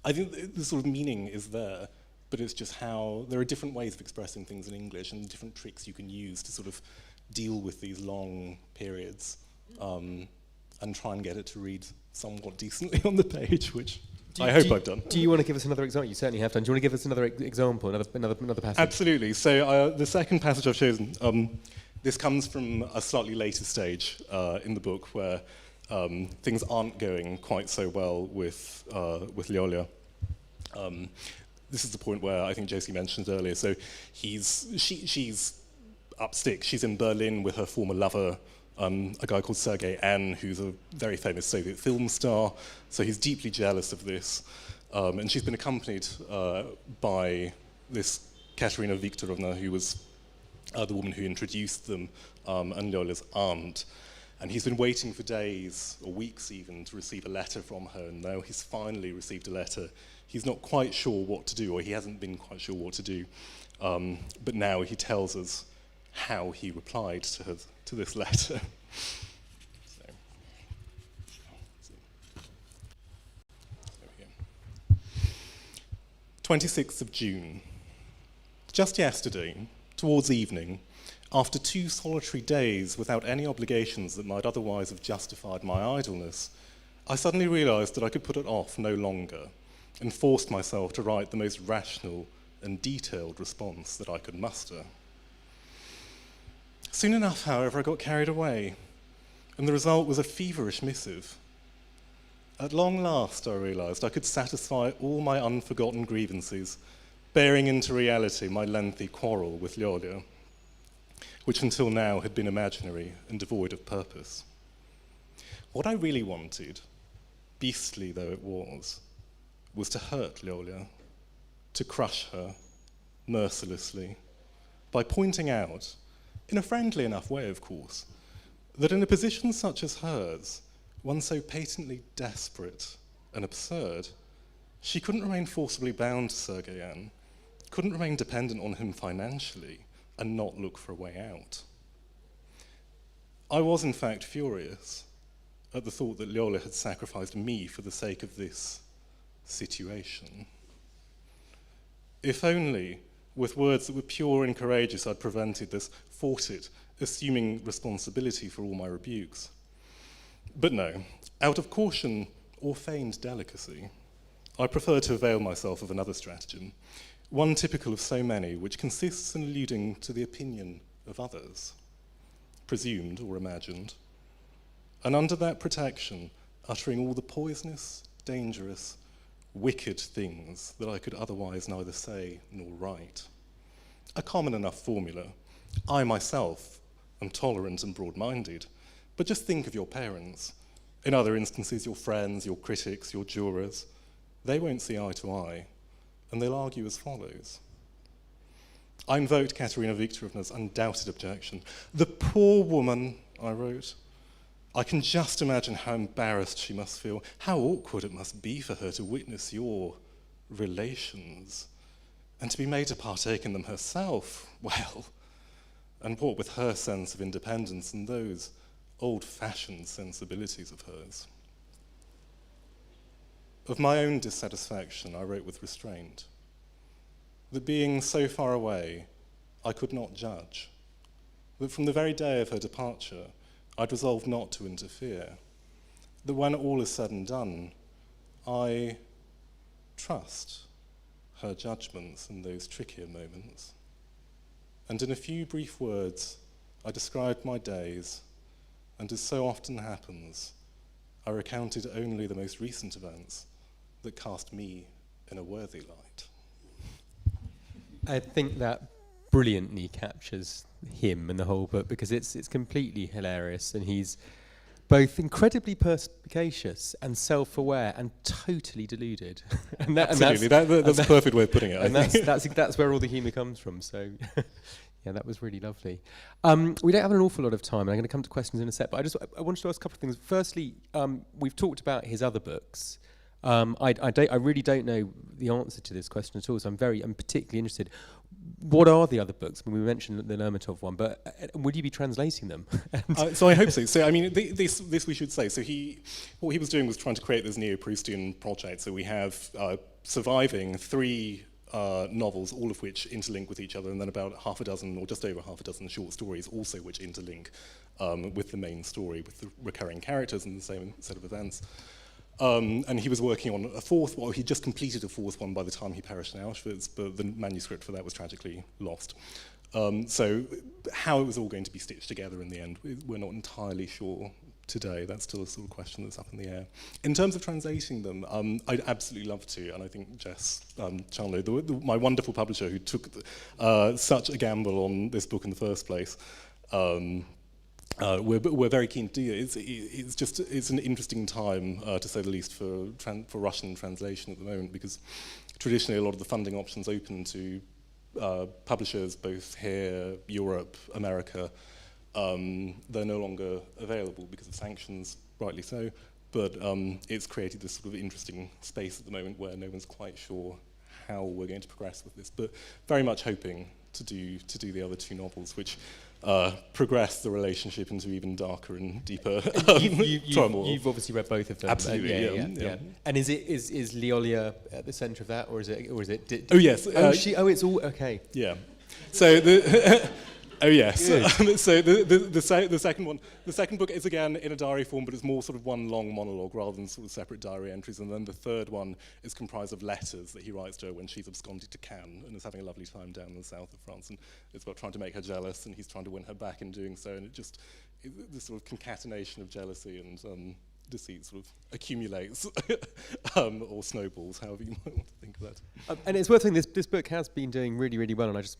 I think the sort of meaning is there, but it's just how there are different ways of expressing things in English and different tricks you can use to sort of deal with these long periods and try and get it to read somewhat decently on the page, which I hope I've done. Do you want to give us another example? You certainly have done. Do you want to give us another example, another passage? Absolutely. So the second passage I've chosen, this comes from a slightly later stage in the book where things aren't going quite so well with Lyolia. This is the point where I think Josie mentioned earlier. So she's up sticks. She's in Berlin with her former lover, a guy called Sergei N, who's a very famous Soviet film star. So he's deeply jealous of this. And she's been accompanied by this Katerina Viktorovna, who was the woman who introduced them, and Lyolia's aunt. And he's been waiting for days, or weeks even, to receive a letter from her, and now he's finally received a letter. He's not quite sure what to do, or he hasn't been quite sure what to do, but now he tells us how he replied to this letter. 26th of June. Just yesterday, towards evening, after 2 solitary days without any obligations that might otherwise have justified my idleness, I suddenly realised that I could put it off no longer, and forced myself to write the most rational and detailed response that I could muster. Soon enough, however, I got carried away, and the result was a feverish missive. At long last, I realised I could satisfy all my unforgotten grievances, bearing into reality my lengthy quarrel with Lyolia, which until now had been imaginary and devoid of purpose. What I really wanted, beastly though it was to hurt Lyolia, to crush her mercilessly, by pointing out, in a friendly enough way of course, that in a position such as hers, one so patently desperate and absurd, she couldn't remain forcibly bound to Sergei N, couldn't remain dependent on him financially, and not look for a way out. I was in fact furious at the thought that Lyolia had sacrificed me for the sake of this situation. If only, with words that were pure and courageous, I'd prevented this, fought it, assuming responsibility for all my rebukes. But no, out of caution or feigned delicacy, I prefer to avail myself of another stratagem, one typical of so many, which consists in alluding to the opinion of others, presumed or imagined, and under that protection, uttering all the poisonous, dangerous, wicked things that I could otherwise neither say nor write. A common enough formula. I myself am tolerant and broad-minded, but just think of your parents. In other instances, your friends, your critics, your jurors. They won't see eye to eye, and they'll argue as follows. I invoked Katerina Viktorovna's undoubted objection. The poor woman, I wrote. I can just imagine how embarrassed she must feel, how awkward it must be for her to witness your relations, and to be made to partake in them herself. Well, and what with her sense of independence and those old-fashioned sensibilities of hers. Of my own dissatisfaction, I wrote with restraint, that being so far away, I could not judge, that from the very day of her departure, I'd resolved not to interfere, that when all is said and done, I trust her judgments in those trickier moments. And in a few brief words, I described my days, and as so often happens, I recounted only the most recent events that cast me in a worthy light. I think that brilliantly captures him and the whole book, because it's completely hilarious, and he's both incredibly perspicacious and self-aware and totally deluded. Absolutely, that's a perfect way of putting it. And that's where all the humour comes from. So, yeah, that was really lovely. We don't have an awful lot of time, and I'm going to come to questions in a sec. But I wanted to ask a couple of things. Firstly, we've talked about his other books. I really don't know the answer to this question at all, so I'm particularly interested. What are the other books? I mean, we mentioned the Lermontov one, but would you be translating them? So I hope so. So I mean, this we should say. So what he was doing was trying to create this neo-Proustian project. So we have surviving 3 novels, all of which interlink with each other, and then about half a dozen, or just over half a dozen short stories also which interlink with the main story, with the recurring characters and the same set of events. And he was working on a 4th, well, he just completed a 4th one by the time he perished in Auschwitz, but the manuscript for that was tragically lost. So how it was all going to be stitched together in the end, we're not entirely sure today. That's still a sort of question that's up in the air. In terms of translating them, I'd absolutely love to, and I think Jess Charnlow, my wonderful publisher who took such a gamble on this book in the first place, we're very keen to do it. It's an interesting time, to say the least, for Russian translation at the moment, because traditionally a lot of the funding options open to publishers both here, Europe, America, they're no longer available because of sanctions, rightly so, but it's created this sort of interesting space at the moment where no one's quite sure how we're going to progress with this, but very much hoping to do the other 2 novels, which progress the relationship into even darker and deeper turmoil. You've obviously read both of them. Absolutely, yeah. And is Leolia at the centre of that, or is it? Oh yes. It's all okay. Yeah. So oh yes. So the second book is again in a diary form, but it's more sort of one long monologue rather than sort of separate diary entries. And then the 3rd one is comprised of letters that he writes to her when she's absconded to Cannes and is having a lovely time down in the south of France. And it's about trying to make her jealous, and he's trying to win her back in doing so. And this sort of concatenation of jealousy and deceit sort of accumulates or snowballs, however you might want to think of that. And it's worth saying this book has been doing really, really well, and I just,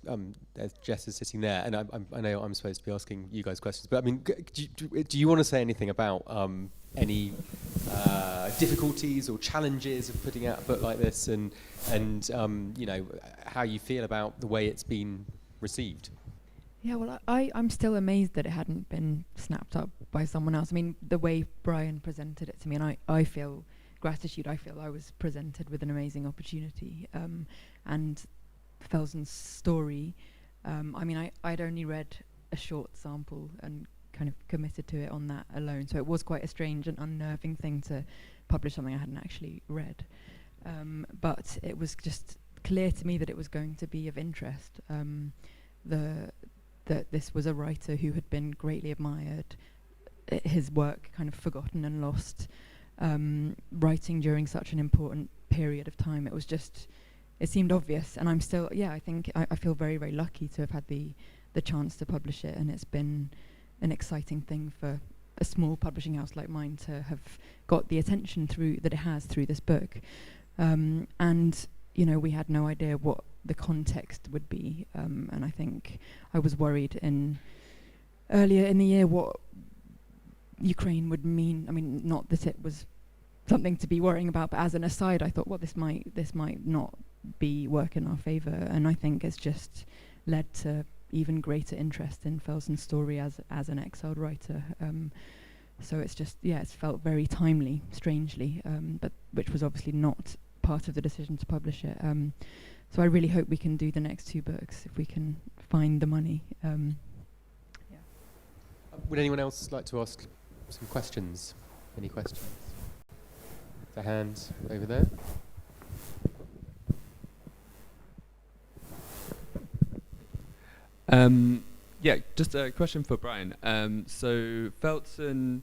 as Jess is sitting there, and I know I'm supposed to be asking you guys questions, but I mean, do you want to say anything about any difficulties or challenges of putting out a book like this, and you know, how you feel about the way it's been received? Yeah, well, I'm still amazed that it hadn't been snapped up by someone else. I mean, the way Bryan presented it to me, and I feel gratitude. I feel I was presented with an amazing opportunity. And Felsen's story, I mean, I'd only read a short sample and kind of committed to it on that alone. So it was quite a strange and unnerving thing to publish something I hadn't actually read. But it was just clear to me that it was going to be of interest. That this was a writer who had been greatly admired, his work kind of forgotten and lost, writing during such an important period of time. It seemed obvious, and I'm still, I think I feel very, very lucky to have had the chance to publish it, and it's been an exciting thing for a small publishing house like mine to have got the attention that it has through this book. And, you know, we had no idea what the context would be, and I think I was worried earlier in the year what Ukraine would mean. I mean, not that it was something to be worrying about, but as an aside, I thought, well, this might not be work in our favour, and I think it's just led to even greater interest in Felsen's story as an exiled writer. So it's just, it's felt very timely, strangely, but which was obviously not part of the decision to publish it. So I really hope we can do the next 2 books if we can find the money. Would anyone else like to ask some questions? Any questions? The hand over there. Just a question for Bryan. So Felsen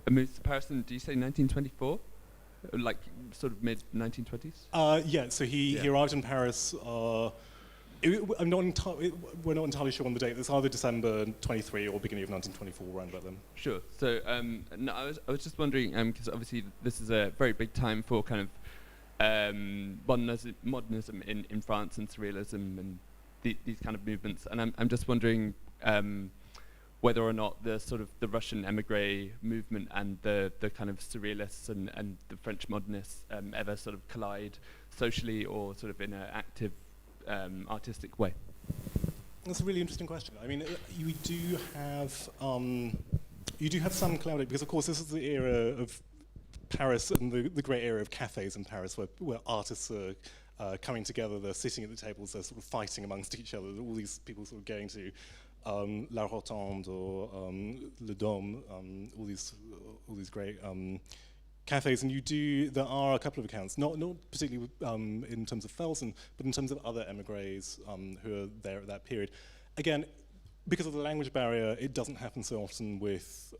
moved to Paris in, do you say 1924? Like sort of mid-1920s? So he arrived in Paris. We're not entirely sure on the date. It's either December 23 or beginning of 1924, around about then. Sure. So no, I was just wondering, because obviously this is a very big time for kind of modernism in France and surrealism and these kind of movements. And I'm just wondering whether or not the Russian émigré movement and the kind of surrealists and the French modernists ever sort of collide socially or sort of in an active artistic way. That's a really interesting question. I mean, you do have some clouding, because of course this is the era of Paris and the great area of cafes in Paris where artists are coming together, they're sitting at the tables, they're sort of fighting amongst each other. All these people sort of going to La Rotonde or Le Dôme, all these great cafes, and there are a couple of accounts, not particularly in terms of Felsen, but in terms of other émigrés who are there at that period. Again, because of the language barrier, it doesn't happen so often with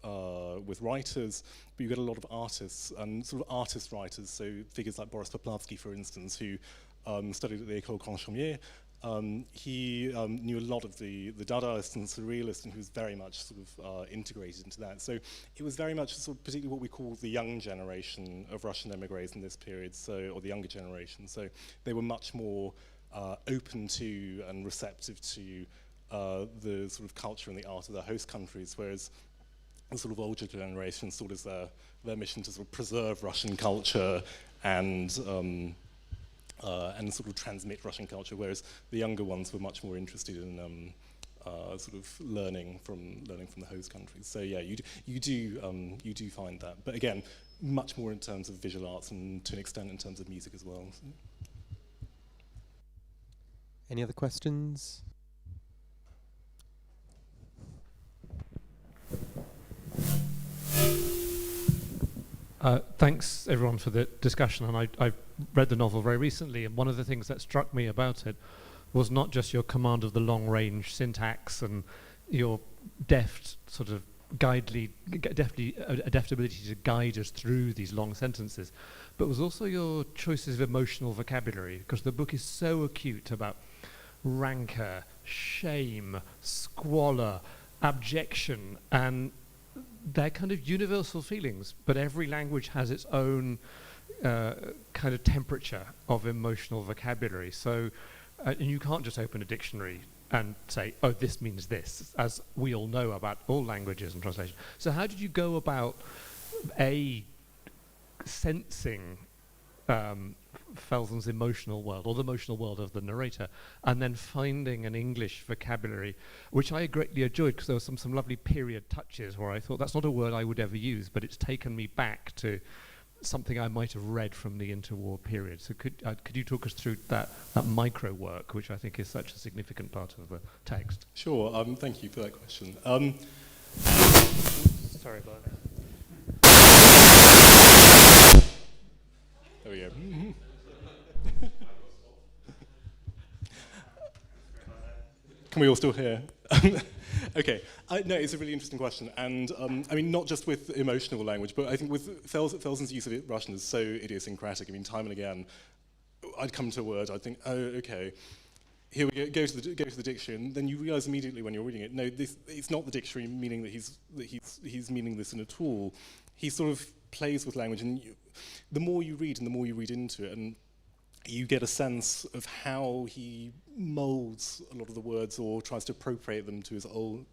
writers, but you get a lot of artists and sort of artist writers. So figures like Boris Poplavsky, for instance, who studied at the École Grand Chaumier. He knew a lot of the Dadaists and Surrealists, and he was very much sort of integrated into that. So it was very much sort of particularly what we call the young generation of Russian émigrés in this period, or the younger generation. So they were much more open to and receptive to the sort of culture and the art of their host countries, whereas the sort of older generation saw it as their mission to sort of preserve Russian culture and sort of transmit Russian culture, whereas the younger ones were much more interested in sort of learning from the host countries. So yeah, you do find that, but again, much more in terms of visual arts and to an extent in terms of music as well. So. Any other questions? Thanks everyone for the discussion, and I read the novel very recently, and one of the things that struck me about it was not just your command of the long-range syntax and your deft sort of adaptability to guide us through these long sentences, but was also your choices of emotional vocabulary, because the book is so acute about rancor, shame, squalor, abjection, and they're kind of universal feelings, but every language has its own kind of temperature of emotional vocabulary. So and you can't just open a dictionary and say, oh, this means this, as we all know about all languages and translation. So how did you go about, sensing Felsen's emotional world, or the emotional world of the narrator, and then finding an English vocabulary, which I greatly enjoyed, because there were some lovely period touches where I thought, that's not a word I would ever use, but it's taken me back to something I might have read from the interwar period. So could you talk us through that micro work, which I think is such a significant part of the text? Sure, thank you for that question. Sorry about that. There we go. Can we all still hear? Okay, no, it's a really interesting question, and I mean, not just with emotional language, but I think with Felsen's use of Russian is so idiosyncratic. I mean, time and again, I'd come to a word, I'd think, oh, okay, here we go to the dictionary, and then you realise immediately when you're reading it, no, it's not the dictionary meaning that he's meaning this in at all. He sort of plays with language, and the more you read and the more you read into it, and you get a sense of how he molds a lot of the words or tries to appropriate them to his own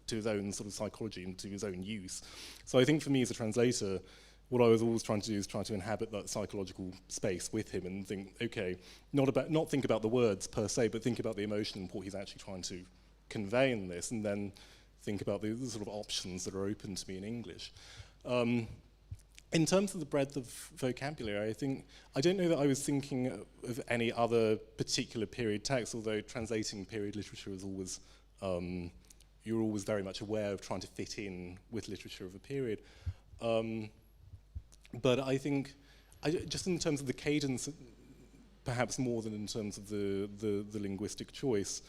sort of psychology and to his own use. So I think for me as a translator, what I was always trying to do is try to inhabit that psychological space with him and think, okay, not think about the words per se, but think about the emotion and what he's actually trying to convey in this, and then think about the sort of options that are open to me in English. In terms of the breadth of vocabulary, I don't know that I was thinking of any other particular period text, although translating period literature is always, you're always very much aware of trying to fit in with literature of a period. But I think, just in terms of the cadence, perhaps more than in terms of the linguistic choice,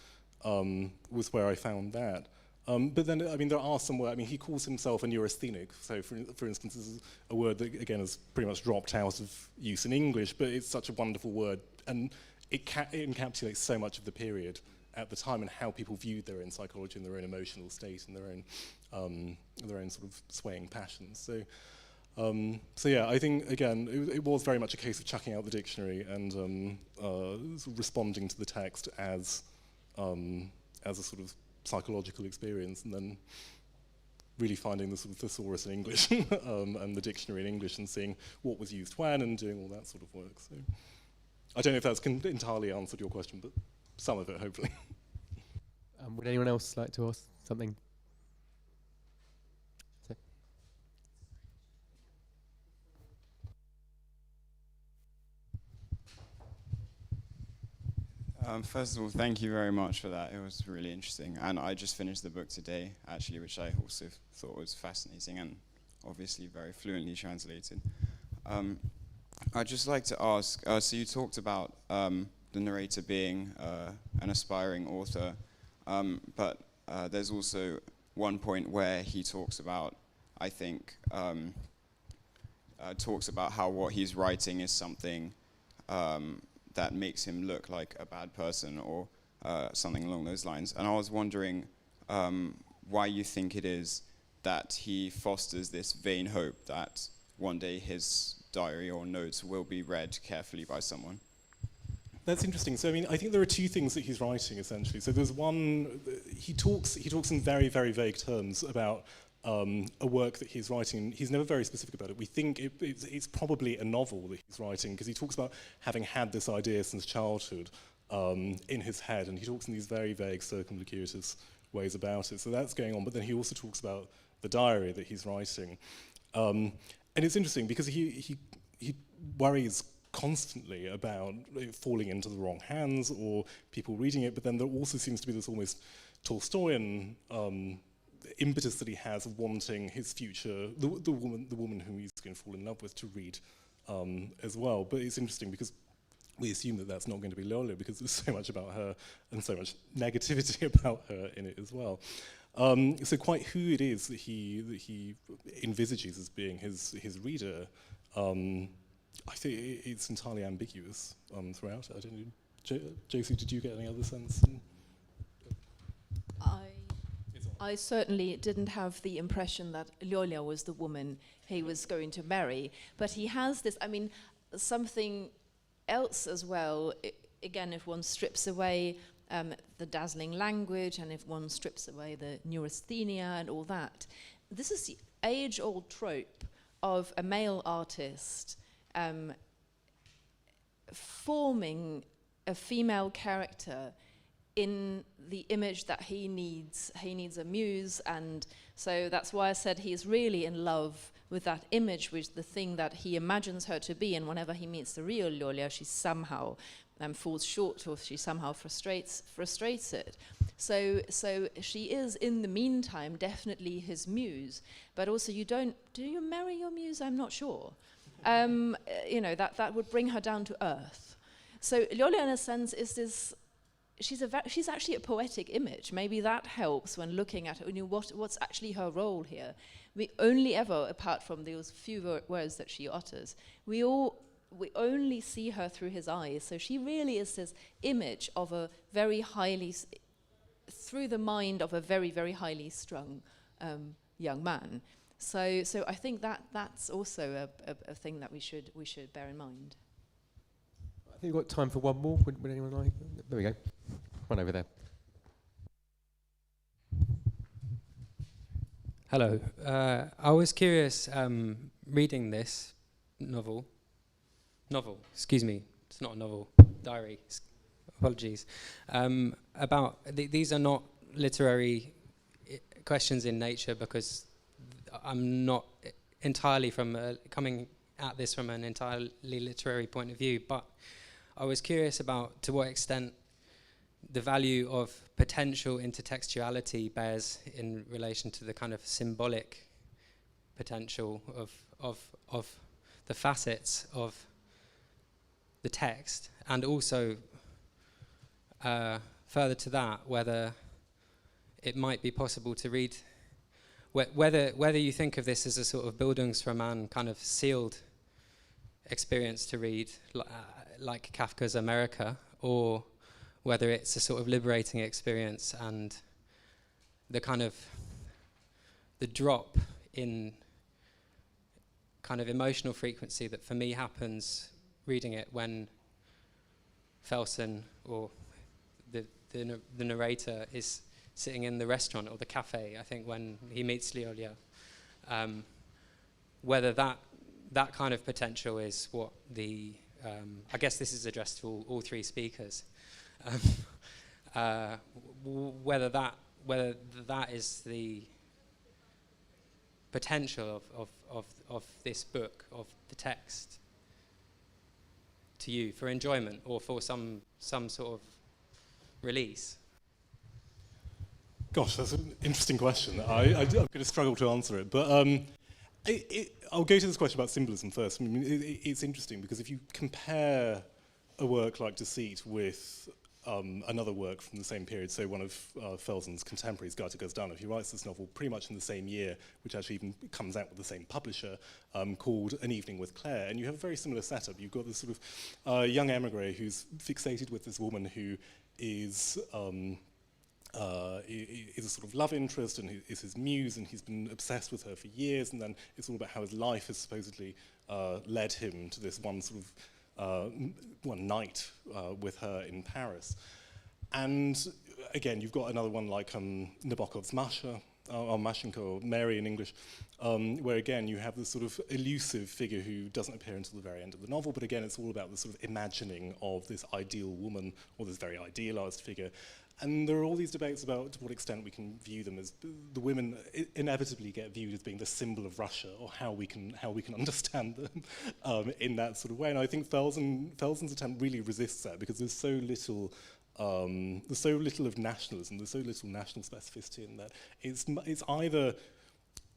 was where I found that. But then, I mean, there are some words. I mean, he calls himself a neurasthenic. So, for instance, this is a word that, again, has pretty much dropped out of use in English, but it's such a wonderful word. And it encapsulates so much of the period at the time and how people viewed their own psychology and their own emotional state and their own sort of swaying passions. So yeah, I think, again, it was very much a case of chucking out the dictionary and sort of responding to the text as a sort of psychological experience, and then really finding the sort of thesaurus in English and the dictionary in English and seeing what was used when and doing all that sort of work. So I don't know if that's entirely answered your question, but some of it, hopefully. Would anyone else like to ask something? First of all, thank you very much for that. It was really interesting. And I just finished the book today, actually, which I also thought was fascinating and obviously very fluently translated. I'd just like to ask, so you talked about the narrator being an aspiring author, but there's also one point where he talks about, I think, talks about how what he's writing is something that makes him look like a bad person or something along those lines. And I was wondering why you think it is that he fosters this vain hope that one day his diary or notes will be read carefully by someone. That's interesting. So, I mean, I think there are two things that he's writing, essentially. So there's one, he talks in very, very vague terms about a work that he's writing. He's never very specific about it. We think it's probably a novel that he's writing, because he talks about having had this idea since childhood in his head, and he talks in these very vague, circumlocutive ways about it. So that's going on, but then he also talks about the diary that he's writing. And it's interesting, because he worries constantly about it falling into the wrong hands or people reading it, but then there also seems to be this almost Tolstoyan impetus that he has of wanting his future, the woman whom he's going to fall in love with, to read as well. But it's interesting because we assume that that's not going to be Lola, because there's so much about her and so much negativity about her in it as well. So quite who it is that he envisages as being his reader, I think it's entirely ambiguous throughout. I don't know, Josie, did you get any other sense? I certainly didn't have the impression that Lyolia was the woman he was going to marry, but he has this, I mean, something else as well. Again, if one strips away the dazzling language, and if one strips away the neurasthenia and all that, this is the age-old trope of a male artist forming a female character in the image that he needs. He needs a muse, and so that's why I said he's really in love with that image, which the thing that he imagines her to be, and whenever he meets the real Lyolia, she somehow falls short, or she somehow frustrates it. So she is, in the meantime, definitely his muse, but also do you marry your muse? I'm not sure. That would bring her down to earth. So Lyolia, in a sense, is this. She's actually a poetic image. Maybe that helps when looking at it. What's actually her role here? We only ever, apart from those few words that she utters, we only see her through his eyes. So she really is this image of a very highly, through the mind of a very, very highly strung young man. So I think that's also a thing that we should bear in mind. I think we've got time for one more. Would anyone like? There we go. One over there. Hello. I was curious, reading this novel, excuse me, it's not a novel, diary, apologies, about, these are not literary questions in nature, because I'm not entirely coming at this from an entirely literary point of view, but I was curious about to what extent the value of potential intertextuality bears in relation to the kind of symbolic potential of the facets of the text, and also further to that, whether it might be possible to read, whether you think of this as a sort of Bildungsroman kind of sealed experience to read, like Kafka's America, or whether it's a sort of liberating experience, and the kind of the drop in kind of emotional frequency that for me happens reading it when Felsen or the narrator is sitting in the restaurant or the cafe, I think, when he meets Lyolia, whether that kind of potential is what the I guess this is addressed to all three speakers. Whether that is the potential of this book, of the text, to you for enjoyment, or for some sort of release? Gosh, that's an interesting question. I'm going to struggle to answer it, but I'll go to this question about symbolism first. I mean, it's interesting because if you compare a work like Deceit with another work from the same period, so one of Felsen's contemporaries, Gazdanov, he writes this novel pretty much in the same year, which actually even comes out with the same publisher, called An Evening with Claire, and you have a very similar setup. You've got this sort of young émigré who's fixated with this woman who is a sort of love interest and is his muse, and he's been obsessed with her for years, and then it's all about how his life has supposedly led him to this one sort of one night with her in Paris. And again, you've got another one like Nabokov's Masha, or Mashenka, or Mary in English, where again you have this sort of elusive figure who doesn't appear until the very end of the novel, but again it's all about the sort of imagining of this ideal woman, or this very idealized figure. And there are all these debates about to what extent we can view them as the women inevitably get viewed as being the symbol of Russia, or how we can understand them in that sort of way. And I think Felsen's attempt really resists that, because there's so little of nationalism, there's so little national specificity in that. It's either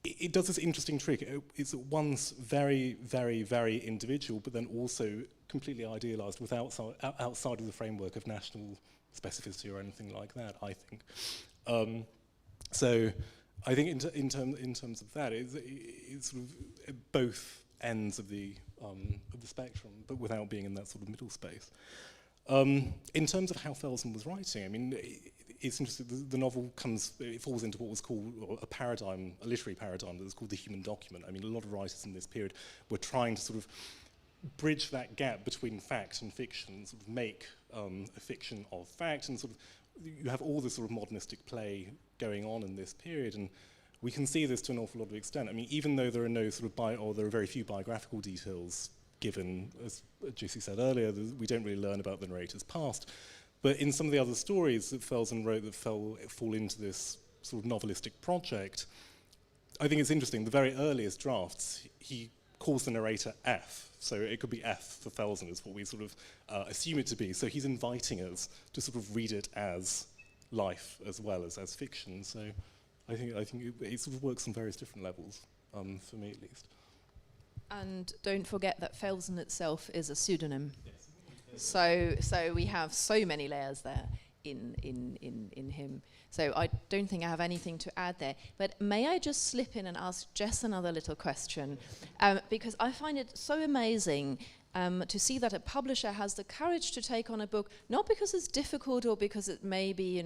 it does this interesting trick. It's at once very, very, very individual, but then also completely idealized outside of the framework of national specificity or anything like that, I think. So I think in terms of that, it's sort of at both ends of the spectrum, but without being in that sort of middle space. In terms of how Felsen was writing, I mean, it's interesting. The novel falls into what was called a literary paradigm that was called the human document. I mean, a lot of writers in this period were trying to sort of bridge that gap between fact and fiction, sort of make a fiction of fact, and sort of you have all this sort of modernistic play going on in this period, and we can see this to an awful lot of extent. I mean, even though there are no sort of there are very few biographical details given, as Josie said earlier, we don't really learn about the narrator's past, but in some of the other stories that Felsen wrote that fall into this sort of novelistic project, I think it's interesting. The very earliest drafts, he calls the narrator F, so it could be F for Felsen is what we sort of assume it to be. So he's inviting us to sort of read it as life as well as fiction. So I think it sort of works on various different levels, for me at least. And don't forget that Felsen itself is a pseudonym. Yes. So we have so many layers there in him. So I don't think I have anything to add there. But may I just slip in and ask Jess another little question? Because I find it so amazing to see that a publisher has the courage to take on a book, not because it's difficult or because it may be,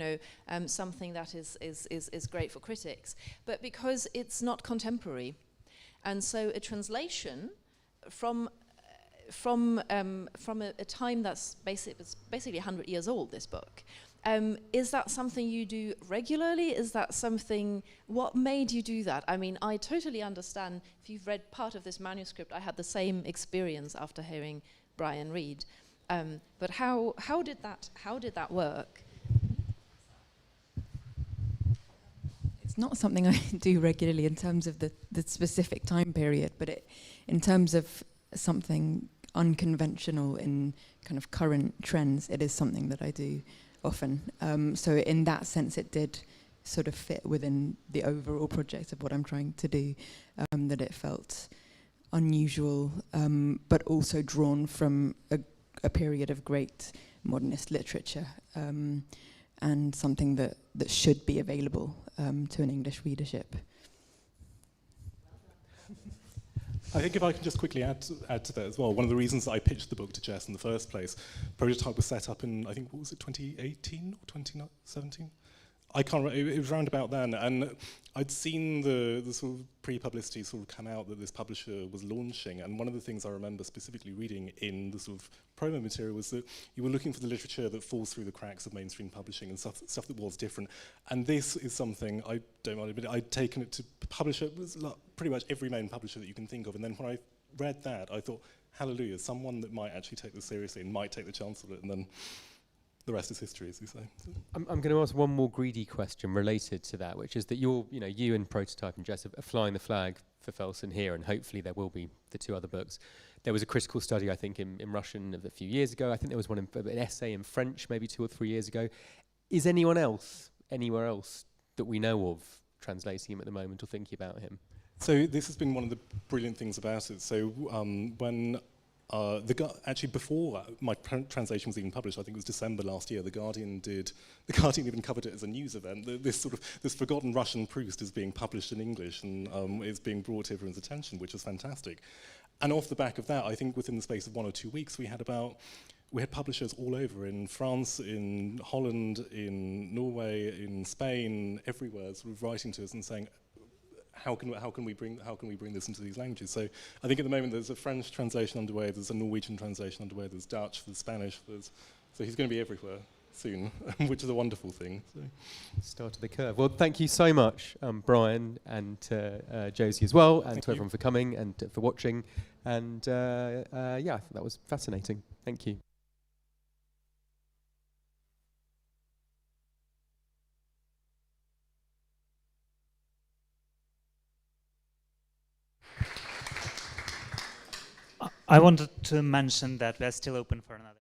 something that is great for critics, but because it's not contemporary. And so a translation from a time that's basically 100 years old, this book. Is that something you do regularly? Is that something, what made you do that? I mean, I totally understand, if you've read part of this manuscript, I had the same experience after hearing Bryan read. But how did that work? It's not something I do regularly in terms of the specific time period, but in terms of something unconventional in kind of current trends, it is something that I do often. So in that sense, it did sort of fit within the overall project of what I'm trying to do, that it felt unusual, but also drawn from a period of great modernist literature, and something that should be available to an English readership. I think if I can just quickly add to that as well, one of the reasons that I pitched the book to Jess in the first place, prototype was set up in, I think, what was it, 2018 or 2017? I can't remember, it was around about then, and I'd seen the sort of pre-publicity sort of come out that this publisher was launching, and one of the things I remember specifically reading in the sort of promo material was that you were looking for the literature that falls through the cracks of mainstream publishing and stuff that was different. And this is something, I don't mind admitting, I'd taken it to publisher, it was like pretty much every main publisher that you can think of, and then when I read that, I thought, hallelujah, someone that might actually take this seriously and might take the chance of it, and then the rest is history, as you say. I'm going to ask one more greedy question related to that, which is that you and Prototype and Jess are flying the flag for Felsen here, and hopefully there will be the two other books. There was a critical study, I think, in Russian a few years ago. I think there was an essay in French maybe 2 or 3 years ago. Is anyone else anywhere else that we know of translating him at the moment or thinking about him? So this has been one of the brilliant things about it. So when actually before my translation was even published, I think it was December last year, The Guardian even covered it as a news event. This forgotten Russian Proust is being published in English and is being brought to everyone's attention, which is fantastic. And off the back of that, I think within the space of 1 or 2 weeks, we had publishers all over, in France, in Holland, in Norway, in Spain, everywhere, sort of writing to us and saying, how can we bring this into these languages? So I think at the moment there's a French translation underway, there's a Norwegian translation underway, there's Dutch, there's Spanish, so he's going to be everywhere soon, which is a wonderful thing. So. Start of the curve. Well, thank you so much, Bryan, and Josie as well, and to everyone for coming and for watching. And yeah, I think that was fascinating. Thank you. I wanted to mention that we're still open for another